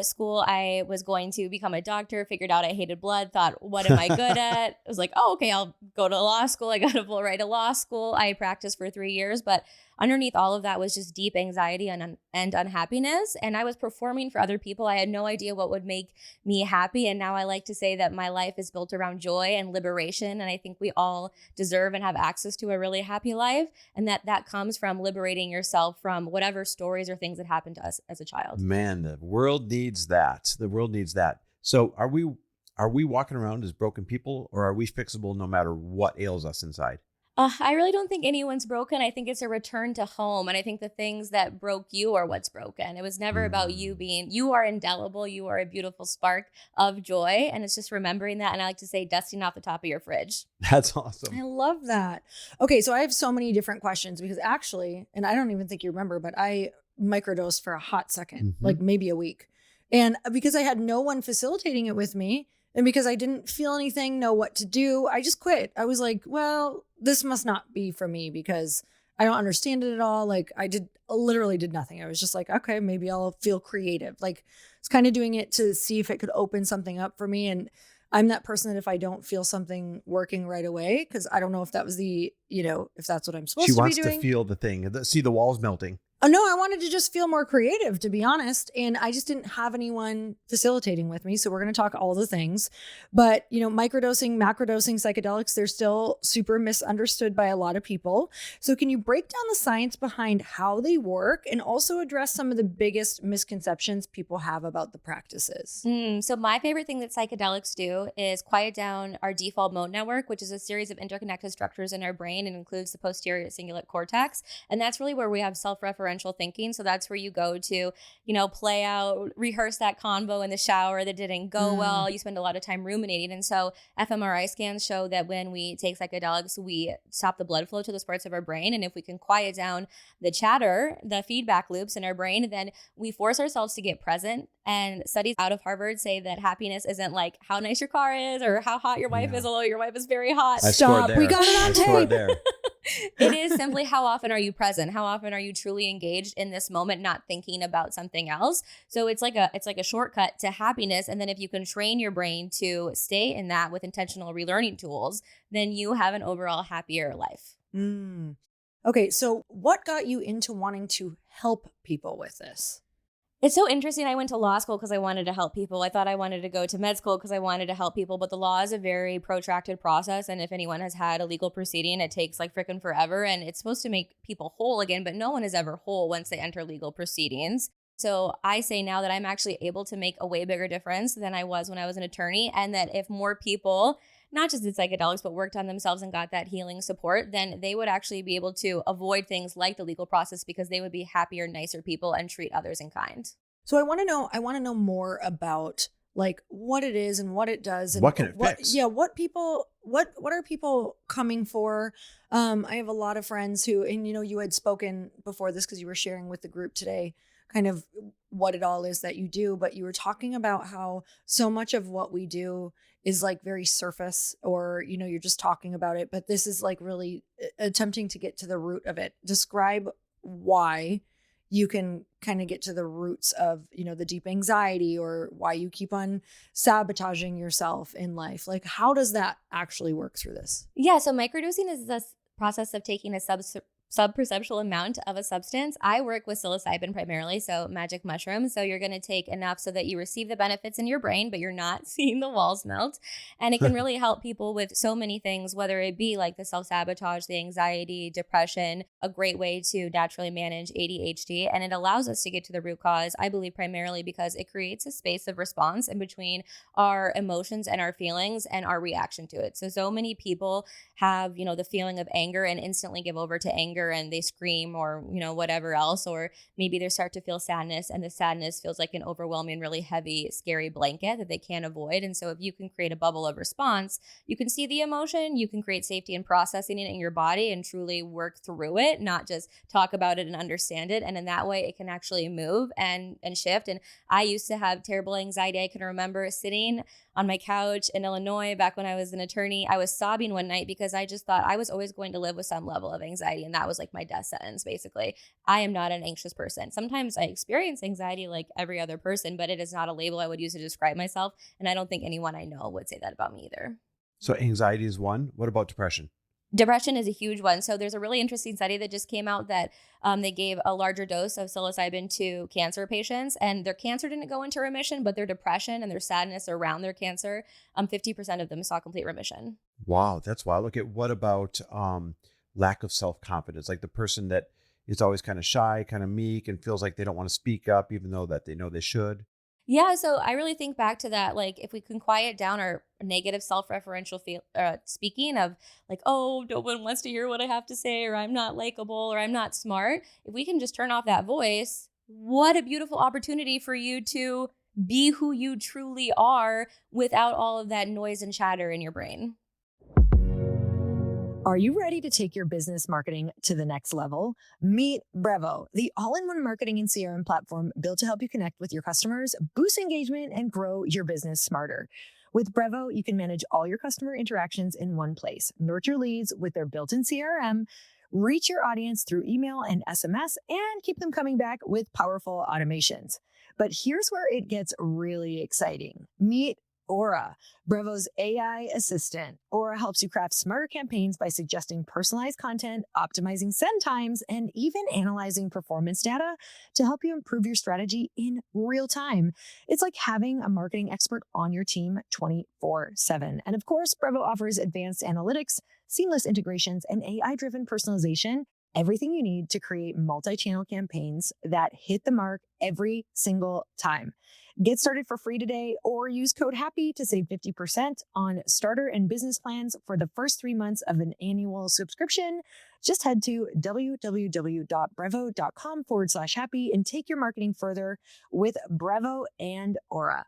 Speaker 5: school. I was going to become a doctor, figured out I hated blood, thought, what am I good at? I was like, oh, okay, I'll go to law school. I got to roll right to law school. I practiced for 3 years, but underneath all of that was just deep anxiety and unhappiness. And I was performing for other people. I had no idea what would make me happy. And now I like to say that my life is built around joy and liberation. And I think we all deserve and have access to a really happy life. And that comes from liberating yourself from whatever stories or things that happened to us as a child.
Speaker 3: Man, the world needs that. The world needs that. So are we walking around as broken people, or are we fixable no matter what ails us inside?
Speaker 5: I really don't think anyone's broken. I think it's a return to home. And I think the things that broke you are what's broken. It was never about you are indelible. You are a beautiful spark of joy. And it's just remembering that. And I like to say dusting off the top of your fridge.
Speaker 3: That's awesome.
Speaker 6: I love that. Okay, so I have so many different questions because actually, and I don't even think you remember, but I microdosed for a hot second, like maybe a week. And because I had no one facilitating it with me, and because I didn't feel anything, know what to do, I just quit. I was like, well, this must not be for me because I don't understand it at all. Like literally did nothing. I was just like, okay, maybe I'll feel creative. Like it's kind of doing it to see if it could open something up for me. And I'm that person that if I don't feel something working right away, because I don't know if that was if that's what I'm supposed to be doing.
Speaker 3: She wants to feel the thing, see the walls melting.
Speaker 6: Oh, no, I wanted to just feel more creative, to be honest. And I just didn't have anyone facilitating with me. So we're going to talk all the things. But, microdosing, macrodosing, psychedelics, they're still super misunderstood by a lot of people. So can you break down the science behind how they work and also address some of the biggest misconceptions people have about the practices?
Speaker 5: So my favorite thing that psychedelics do is quiet down our default mode network, which is a series of interconnected structures in our brain and includes the posterior cingulate cortex. And that's really where we have self-referential self-referential thinking. So that's where you go to, play out, rehearse that convo in the shower that didn't go well. You spend a lot of time ruminating. And so fMRI scans show that when we take psychedelics, we stop the blood flow to those parts of our brain. And if we can quiet down the chatter, the feedback loops in our brain, then we force ourselves to get present. And studies out of Harvard say that happiness isn't like how nice your car is or how hot your wife is, although your wife is very hot.
Speaker 6: Stop. We got it on tape.
Speaker 3: There.
Speaker 5: It is simply how often are you present? How often are you truly engaged in this moment, not thinking about something else? So it's like a shortcut to happiness. And then if you can train your brain to stay in that with intentional relearning tools, then you have an overall happier life.
Speaker 6: Okay, so what got you into wanting to help people with this?
Speaker 5: It's so interesting. I went to law school because I wanted to help people. I thought I wanted to go to med school because I wanted to help people, but the law is a very protracted process. And if anyone has had a legal proceeding, it takes like freaking forever. And it's supposed to make people whole again, but no one is ever whole once they enter legal proceedings. So I say now that I'm actually able to make a way bigger difference than I was when I was an attorney. And that if more people not just did psychedelics, but worked on themselves and got that healing support, then they would actually be able to avoid things like the legal process because they would be happier, nicer people and treat others in kind.
Speaker 6: So I want to know more about like what it is and what it does and
Speaker 3: what can it fix?
Speaker 6: Yeah, what are people coming for? I have a lot of friends who, and you had spoken before this because you were sharing with the group today kind of what it all is that you do, but you were talking about how so much of what we do is like very surface or, you're just talking about it, but this is like really attempting to get to the root of it. Describe why you can kind of get to the roots of, the deep anxiety or why you keep on sabotaging yourself in life. Like, how does that actually work through this?
Speaker 5: Yeah. So microdosing is the process of taking a sub-perceptual amount of a substance. I work with psilocybin primarily, so magic mushrooms. So you're going to take enough so that you receive the benefits in your brain, but you're not seeing the walls melt. And it can really help people with so many things, whether it be like the self-sabotage, the anxiety, depression, a great way to naturally manage ADHD. And it allows us to get to the root cause, I believe, primarily because it creates a space of response in between our emotions and our feelings and our reaction to it. So many people have, the feeling of anger and instantly give over to anger and they scream or, whatever else, or maybe they start to feel sadness and the sadness feels like an overwhelming, really heavy, scary blanket that they can't avoid. And so if you can create a bubble of response, you can see the emotion, you can create safety in processing it in your body and truly work through it, not just talk about it and understand it. And in that way, it can actually move and shift. And I used to have terrible anxiety. I can remember sitting on my couch in Illinois back when I was an attorney. I was sobbing one night because I just thought I was always going to live with some level of anxiety. And that was like my death sentence, basically. I am not an anxious person. Sometimes I experience anxiety like every other person, but it is not a label I would use to describe myself. And I don't think anyone I know would say that about me either.
Speaker 3: So anxiety is one. What about depression?
Speaker 5: Depression is a huge one. So there's a really interesting study that just came out that they gave a larger dose of psilocybin to cancer patients and their cancer didn't go into remission, but their depression and their sadness around their cancer, 50% of them saw complete remission.
Speaker 3: Wow, that's wild. Okay, what about lack of self-confidence? Like the person that is always kind of shy, kind of meek and feels like they don't want to speak up even though that they know they should.
Speaker 5: Yeah, so I really think back to that, like if we can quiet down our negative self-referential speaking of like, oh, no one wants to hear what I have to say, or I'm not likable, or I'm not smart. If we can just turn off that voice, what a beautiful opportunity for you to be who you truly are without all of that noise and chatter in your brain.
Speaker 1: Are you ready to take your business marketing to the next level? Meet Brevo, the all-in-one marketing and CRM platform built to help you connect with your customers, boost engagement, and grow your business smarter. With Brevo, you can manage all your customer interactions in one place, nurture leads with their built-in CRM, reach your audience through email and SMS, and keep them coming back with powerful automations. But here's where it gets really exciting. Meet Aura, Brevo's AI assistant. Aura helps you craft smarter campaigns by suggesting personalized content, optimizing send times, and even analyzing performance data to help you improve your strategy in real time. It's like having a marketing expert on your team 24/7. And of course, Brevo offers advanced analytics, seamless integrations, and AI-driven personalization everything you need to create multi-channel campaigns that hit the mark every single time. Get started for free today or use code HAPPY to save 50% on starter and business plans for the first 3 months of an annual subscription. Just head to www.brevo.com/happy and take your marketing further with Brevo and Aura.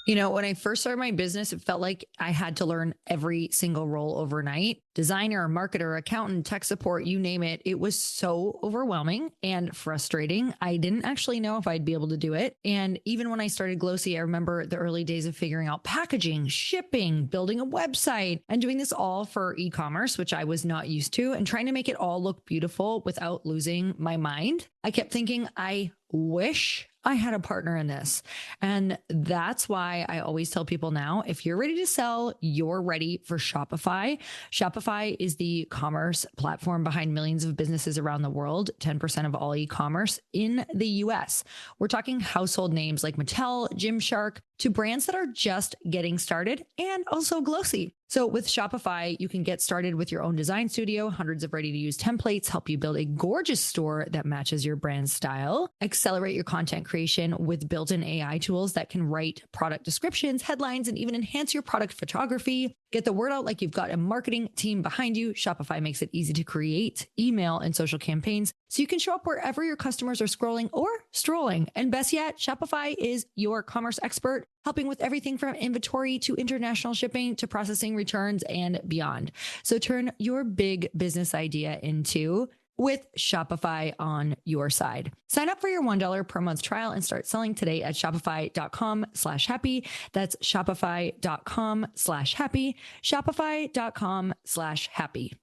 Speaker 1: You know, when I first started my business, it felt like I had to learn every single role overnight. Designer, marketer, accountant, tech support, you name it. It was so overwhelming and frustrating. I didn't actually know if I'd be able to do it. And even when I started Glōci, I remember the early days of figuring out packaging, shipping, building a website, and doing this all for ecommerce, which I was not used to, and trying to make it all look beautiful without losing my mind. I kept thinking, I wish I had a partner in this. And that's why I always tell people now, if you're ready to sell, you're ready for Shopify. Shopify is the commerce platform behind millions of businesses around the world, 10% of all e-commerce in the US. We're talking household names like Mattel, Gymshark, to brands that are just getting started, and also Glōci. So with Shopify, you can get started with your own design studio, hundreds of ready-to-use templates, help you build a gorgeous store that matches your brand style, accelerate your content creation with built-in AI tools that can write product descriptions, headlines, and even enhance your product photography. Get the word out like you've got a marketing team behind you. Shopify makes it easy to create email and social campaigns so you can show up wherever your customers are scrolling or strolling. And best yet, Shopify is your commerce expert, helping with everything from inventory to international shipping to processing returns and beyond. So turn your big business idea into with Shopify on your side. Sign up for your $1 per month trial and start selling today at shopify.com/happy. That's shopify.com/happy. Shopify.com/happy.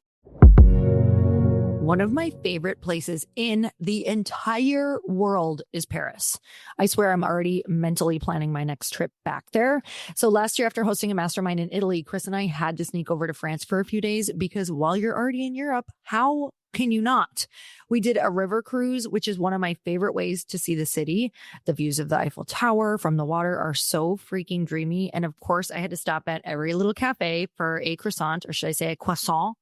Speaker 1: One of my favorite places in the entire world is Paris. I swear I'm already mentally planning my next trip back there. So last year, after hosting a mastermind in Italy, Chris and I had to sneak over to France for a few days because while you're already in Europe, how can you not? We did a river cruise, which is one of my favorite ways to see the city. The views of the Eiffel Tower from the water are so freaking dreamy. And of course, I had to stop at every little cafe for a croissant, or should I say a croissant,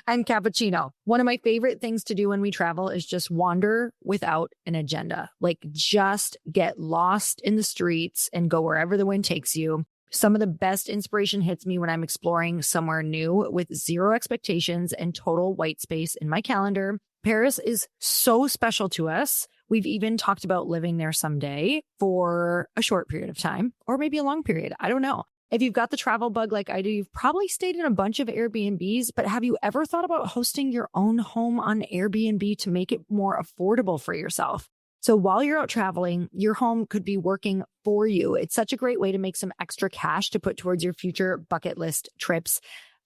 Speaker 1: and cappuccino. One of my favorite things to do when we travel is just wander without an agenda. Like just get lost in the streets and go wherever the wind takes you. Some of the best inspiration hits me when I'm exploring somewhere new with zero expectations and total white space in my calendar. Paris is so special to us. We've even talked about living there someday for a short period of time, or maybe a long period. I don't know. If you've got the travel bug like I do, you've probably stayed in a bunch of Airbnbs, but have you ever thought about hosting your own home on Airbnb to make it more affordable for yourself? So while you're out traveling, your home could be working for you. It's such a great way to make some extra cash to put towards your future bucket list trips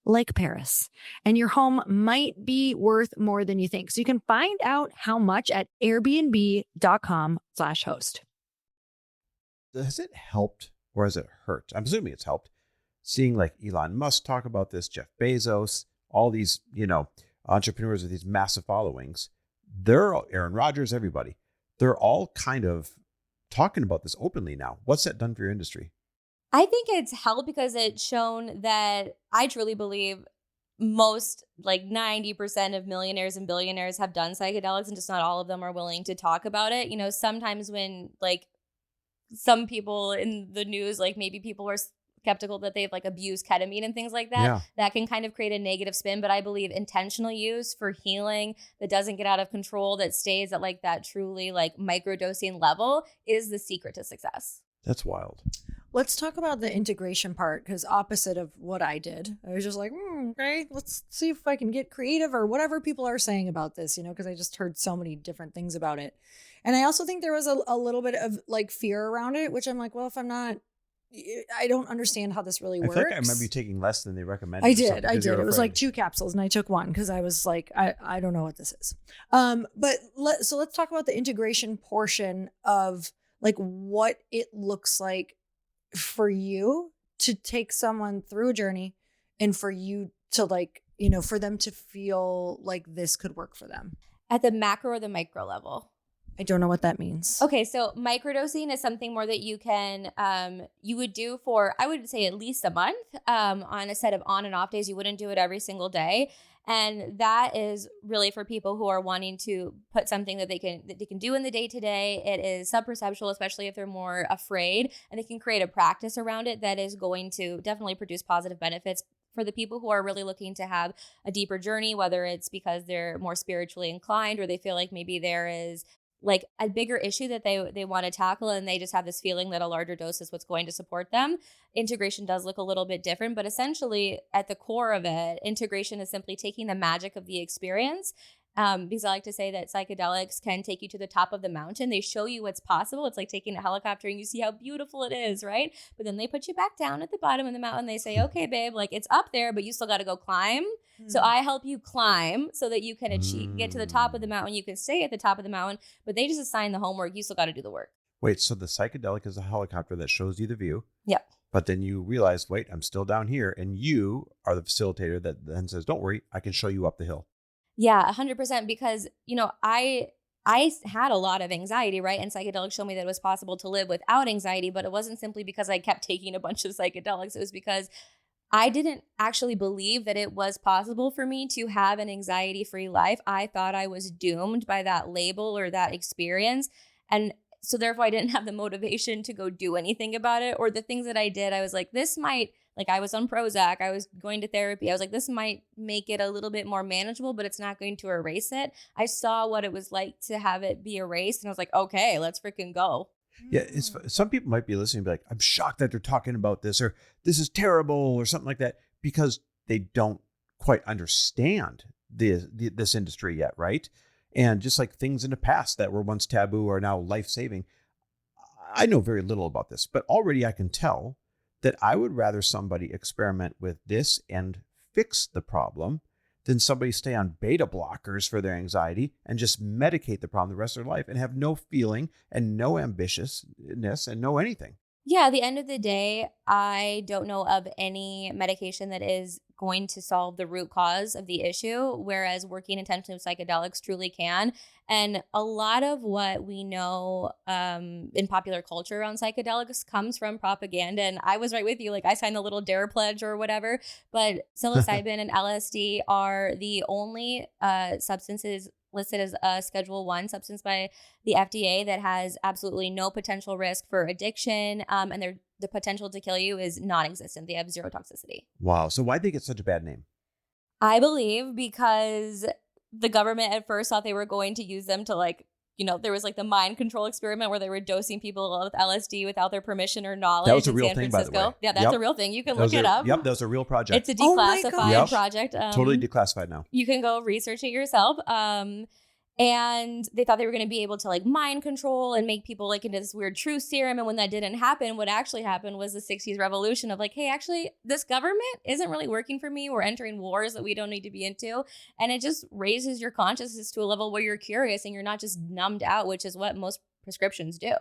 Speaker 1: like Paris. And your home might be worth more than you think. So you can find out how much at airbnb.com/host.
Speaker 3: Has it helped or has it hurt? I'm assuming it's helped. Seeing like Elon Musk talk about this, Jeff Bezos, all these, entrepreneurs with these massive followings. They're Aaron Rodgers, everybody. They're all kind of talking about this openly now. What's that done for your industry?
Speaker 5: I think it's helped because it's shown that I truly believe most, like 90% of millionaires and billionaires have done psychedelics, and just not all of them are willing to talk about it. Sometimes when like some people in the news, like maybe people are skeptical that they've like abused ketamine and things like that, that can kind of create a negative spin. But I believe intentional use for healing that doesn't get out of control, that stays at like that truly like microdosing level, is the secret to success.
Speaker 3: That's wild.
Speaker 6: Let's talk about the integration part, because opposite of what I did, I was just like, okay, let's see if I can get creative or whatever people are saying about this, because I just heard so many different things about it. And I also think there was a little bit of like fear around it, which I'm like, well, if I'm not, I don't understand how this really works.
Speaker 3: I think I remember you taking less than they recommended.
Speaker 6: I did. It was like 2 capsules and I took 1 because I was like, I don't know what this is. So let's talk about the integration portion of like what it looks like for you to take someone through a journey and for you to like, for them to feel like this could work for them.
Speaker 5: At the macro or the micro level?
Speaker 6: I don't know what that means.
Speaker 5: Okay, so microdosing is something more that you can, you would do for, I would say, at least a month on a set of on and off days. You wouldn't do it every single day. And that is really for people who are wanting to put something that they can do in the day to day. It is sub-perceptual, especially if they're more afraid, and they can create a practice around it that is going to definitely produce positive benefits for the people who are really looking to have a deeper journey, whether it's because they're more spiritually inclined or they feel like maybe there is like a bigger issue that they want to tackle, and they just have this feeling that a larger dose is what's going to support them. Integration does look a little bit different, but essentially at the core of it, integration is simply taking the magic of the experience. Because I like to say that psychedelics can take you to the top of the mountain. They show you what's possible. It's like taking a helicopter and you see how beautiful it is, right? But then they put you back down at the bottom of the mountain. They say, okay, babe, like it's up there, but you still got to go climb. So I help you climb so that you can get to the top of the mountain. You can stay at the top of the mountain, but they just assign the homework. You still got to do the work.
Speaker 3: Wait, so the psychedelic is a helicopter that shows you the view.
Speaker 5: Yep.
Speaker 3: But then you realize, wait, I'm still down here. And you are the facilitator that then says, don't worry, I can show you up the hill.
Speaker 5: Yeah, 100%. Because, I had a lot of anxiety, right? And psychedelics showed me that it was possible to live without anxiety, but it wasn't simply because I kept taking a bunch of psychedelics. It was because I didn't actually believe that it was possible for me to have an anxiety-free life. I thought I was doomed by that label or that experience. And so therefore I didn't have the motivation to go do anything about it. Or the things that I did, I was like, this might, like I was on Prozac, I was going to therapy. I was like, this might make it a little bit more manageable, but it's not going to erase it. I saw what it was like to have it be erased. And I was like, okay, let's freaking go.
Speaker 3: Yeah, some people might be listening and be like, I'm shocked that they're talking about this, or this is terrible, or something like that, because they don't quite understand this industry yet, right? And just like things in the past that were once taboo are now life-saving. I know very little about this, but already I can tell that I would rather somebody experiment with this and fix the problem than somebody stay on beta blockers for their anxiety and just medicate the problem the rest of their life and have no feeling and no ambitiousness and no anything.
Speaker 5: Yeah, at the end of the day, I don't know of any medication that is going to solve the root cause of the issue, whereas working intentionally with psychedelics truly can. And a lot of what we know in popular culture around psychedelics comes from propaganda. And I was right with you, like I signed the little DARE pledge or whatever, but psilocybin and LSD are the only substances listed as a Schedule I substance by the FDA that has absolutely no potential risk for addiction, and the potential to kill you is non-existent. They have zero toxicity.
Speaker 3: Wow. So why'd they get such a bad name?
Speaker 5: I believe because the government at first thought they were going to use them to there was like the mind control experiment where they were dosing people with LSD without their permission or knowledge.
Speaker 3: That was a
Speaker 5: in
Speaker 3: real
Speaker 5: San
Speaker 3: thing, by the
Speaker 5: Francisco.
Speaker 3: way.
Speaker 5: Yeah, that's a real thing. You can look it up.
Speaker 3: Yep, that was a real project.
Speaker 5: It's a declassified project.
Speaker 3: Totally declassified now.
Speaker 5: You can go research it yourself. And they thought they were going to be able to like mind control and make people like into this weird truth serum. And when that didn't happen, what actually happened was the 60s revolution of like, hey, actually, this government isn't really working for me. We're entering wars that we don't need to be into. And it just raises your consciousness to a level where you're curious and you're not just numbed out, which is what most prescriptions do.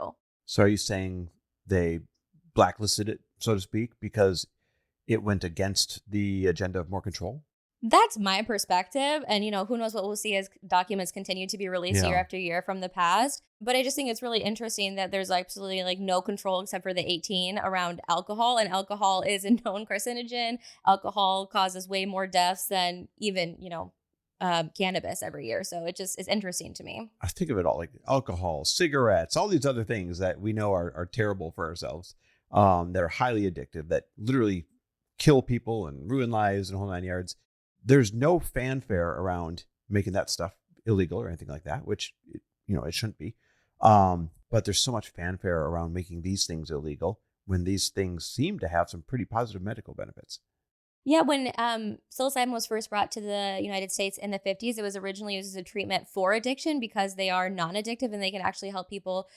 Speaker 3: So are you saying they blacklisted it, so to speak, because it went against the agenda of more control?
Speaker 5: That's my perspective. And, who knows what we'll see as documents continue to be released year after year from the past. But I just think it's really interesting that there's absolutely like no control except for the 18 around alcohol. And alcohol is a known carcinogen. Alcohol causes way more deaths than even, cannabis every year. So it just is interesting to me.
Speaker 3: I think of it all like alcohol, cigarettes, all these other things that we know are terrible for ourselves, that are highly addictive, that literally kill people and ruin lives and the whole 9 yards. There's no fanfare around making that stuff illegal or anything like that, which, it shouldn't be. But there's so much fanfare around making these things illegal when these things seem to have some pretty positive medical benefits.
Speaker 5: Yeah, when psilocybin was first brought to the United States in the 50s, it was originally used as a treatment for addiction because they are non-addictive and they can actually help people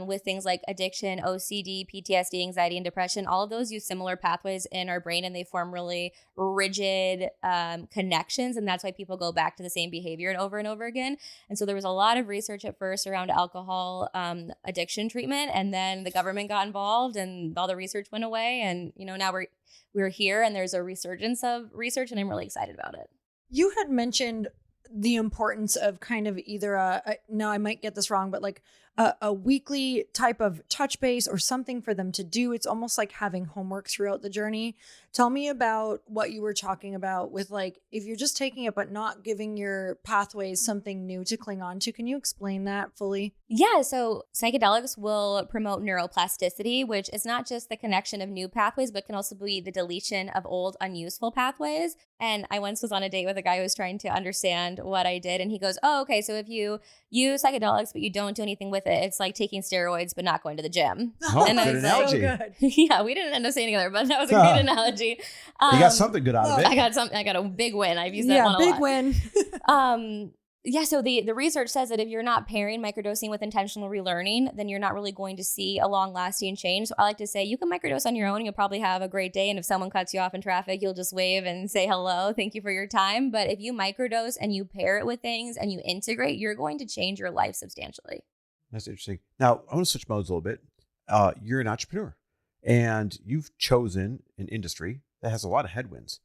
Speaker 5: with things like addiction, OCD, PTSD, anxiety, and depression. All of those use similar pathways in our brain and they form really rigid connections. And that's why people go back to the same behavior and over again. And so there was a lot of research at first around alcohol addiction treatment. And then the government got involved and all the research went away. And, now we're here and there's a resurgence of research and I'm really excited about it.
Speaker 6: You had mentioned the importance of kind of either no, I might get this wrong, but like a weekly type of touch base or something for them to do. It's almost like having homework throughout the journey. Tell me about what you were talking about with like, if you're just taking it, but not giving your pathways something new to cling on to. Can you explain that fully?
Speaker 5: Yeah, so psychedelics will promote neuroplasticity, which is not just the connection of new pathways, but can also be the deletion of old unuseful pathways. And I once was on a date with a guy who was trying to understand what I did. And he goes, oh, okay, so if you use psychedelics, but you don't do anything with it, it's like taking steroids, but not going to the gym.
Speaker 3: Oh,
Speaker 5: and
Speaker 3: good analogy.
Speaker 6: So good.
Speaker 5: Yeah, we didn't end up staying together, but that was a great analogy.
Speaker 3: You got something good out of it.
Speaker 5: I got a big win. I've used that one a
Speaker 6: big
Speaker 5: lot.
Speaker 6: win.
Speaker 5: Yeah, so the research says that if you're not pairing microdosing with intentional relearning, then you're not really going to see a long-lasting change. So I like to say you can microdose on your own and you'll probably have a great day. And if someone cuts you off in traffic, you'll just wave and say hello, thank you for your time. But if you microdose and you pair it with things and you integrate, you're going to change your life substantially.
Speaker 3: That's interesting. Now, I want to switch modes a little bit. You're an entrepreneur and you've chosen an industry that has a lot of headwinds.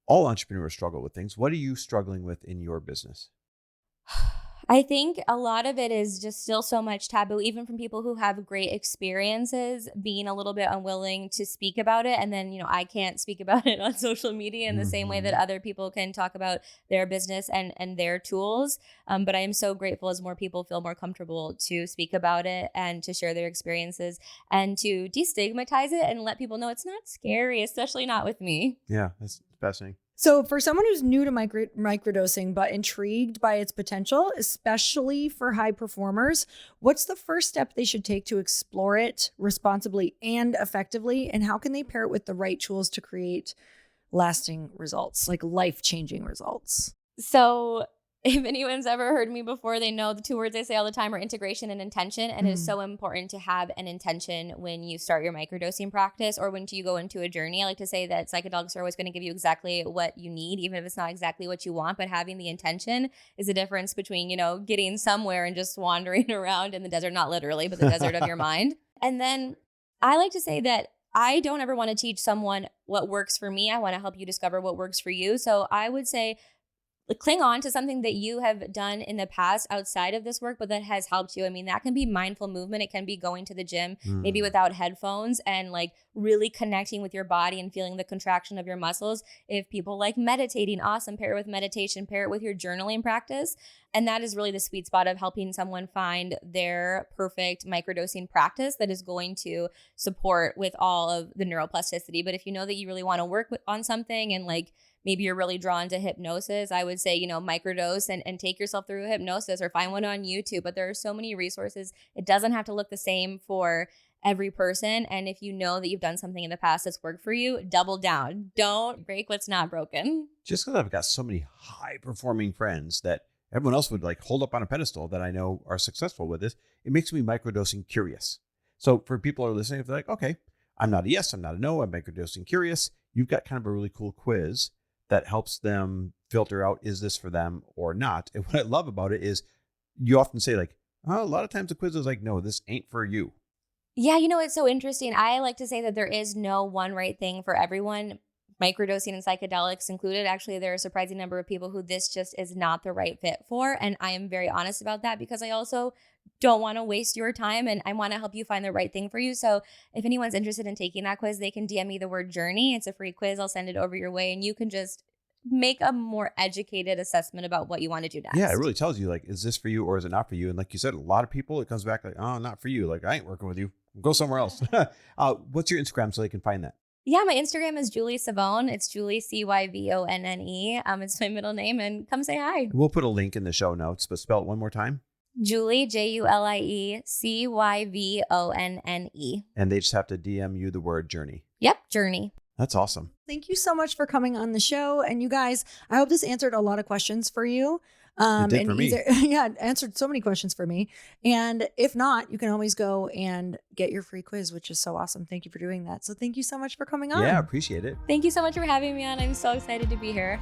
Speaker 3: All entrepreneurs struggle with things. What are you struggling with in your business?
Speaker 5: I think a lot of it is just still so much taboo, even from people who have great experiences, being a little bit unwilling to speak about it. And then, I can't speak about it on social media in the same way that other people can talk about their business and their tools. But I am so grateful as more people feel more comfortable to speak about it and to share their experiences and to destigmatize it and let people know it's not scary, especially not with me.
Speaker 3: Yeah, that's fascinating.
Speaker 6: So for someone who's new to microdosing, but intrigued by its potential, especially for high performers, what's the first step they should take to explore it responsibly and effectively? And how can they pair it with the right tools to create lasting results, like life-changing results?
Speaker 5: So if anyone's ever heard me before, they know the two words I say all the time are integration and intention. And it is so important to have an intention when you start your microdosing practice or when you go into a journey. I like to say that psychedelics are always going to give you exactly what you need, even if it's not exactly what you want. But having the intention is the difference between, getting somewhere and just wandering around in the desert, not literally, but the desert of your mind. And then I like to say that I don't ever want to teach someone what works for me. I want to help you discover what works for you. So I would say, cling on to something that you have done in the past outside of this work, but that has helped you. I mean, that can be mindful movement. It can be going to the gym, maybe without headphones and like really connecting with your body and feeling the contraction of your muscles. If people like meditating, awesome. Pair it with meditation, pair it with your journaling practice. And that is really the sweet spot of helping someone find their perfect microdosing practice that is going to support with all of the neuroplasticity. But if you know that you really want to work on something and like, maybe you're really drawn to hypnosis, I would say, microdose and take yourself through hypnosis or find one on YouTube. But there are so many resources. It doesn't have to look the same for every person. And if you know that you've done something in the past that's worked for you, double down. Don't break what's not broken.
Speaker 3: Just because I've got so many high performing friends that everyone else would like hold up on a pedestal that I know are successful with this, it makes me microdosing curious. So for people who are listening, if they're like, okay, I'm not a yes, I'm not a no, I'm microdosing curious. You've got kind of a really cool quiz that helps them filter out, is this for them or not? And what I love about it is you often say like, oh, a lot of times the quiz is like, no, this ain't for you.
Speaker 5: Yeah, it's so interesting. I like to say that there is no one right thing for everyone, microdosing and psychedelics included. Actually, there are a surprising number of people who this just is not the right fit for. And I am very honest about that because I also don't want to waste your time and I want to help you find the right thing for you. So if anyone's interested in taking that quiz, they can DM me the word journey. It's a free quiz. I'll send it over your way and you can just make a more educated assessment about what you want to do next.
Speaker 3: Yeah, it really tells you like, is this for you or is it not for you? And like you said, a lot of people, it comes back like, oh, not for you. Like, I ain't working with you. Go somewhere else. What's your Instagram so they can find that?
Speaker 5: Yeah, my Instagram is Julie Cyvonne. It's Julie Cyvonne. It's my middle name and come say hi.
Speaker 3: We'll put a link in the show notes, but spell it one more time.
Speaker 5: Julie, Julie Cyvonne.
Speaker 3: And they just have to DM you the word journey.
Speaker 5: Yep, journey.
Speaker 3: That's awesome.
Speaker 6: Thank you so much for coming on the show. And you guys, I hope this answered a lot of questions for you.
Speaker 3: It did for me.
Speaker 6: It answered so many questions for me. And if not, you can always go and get your free quiz, which is so awesome. Thank you for doing that. So thank you so much for coming on.
Speaker 3: Yeah, appreciate it.
Speaker 5: Thank you so much for having me on. I'm so excited to be here.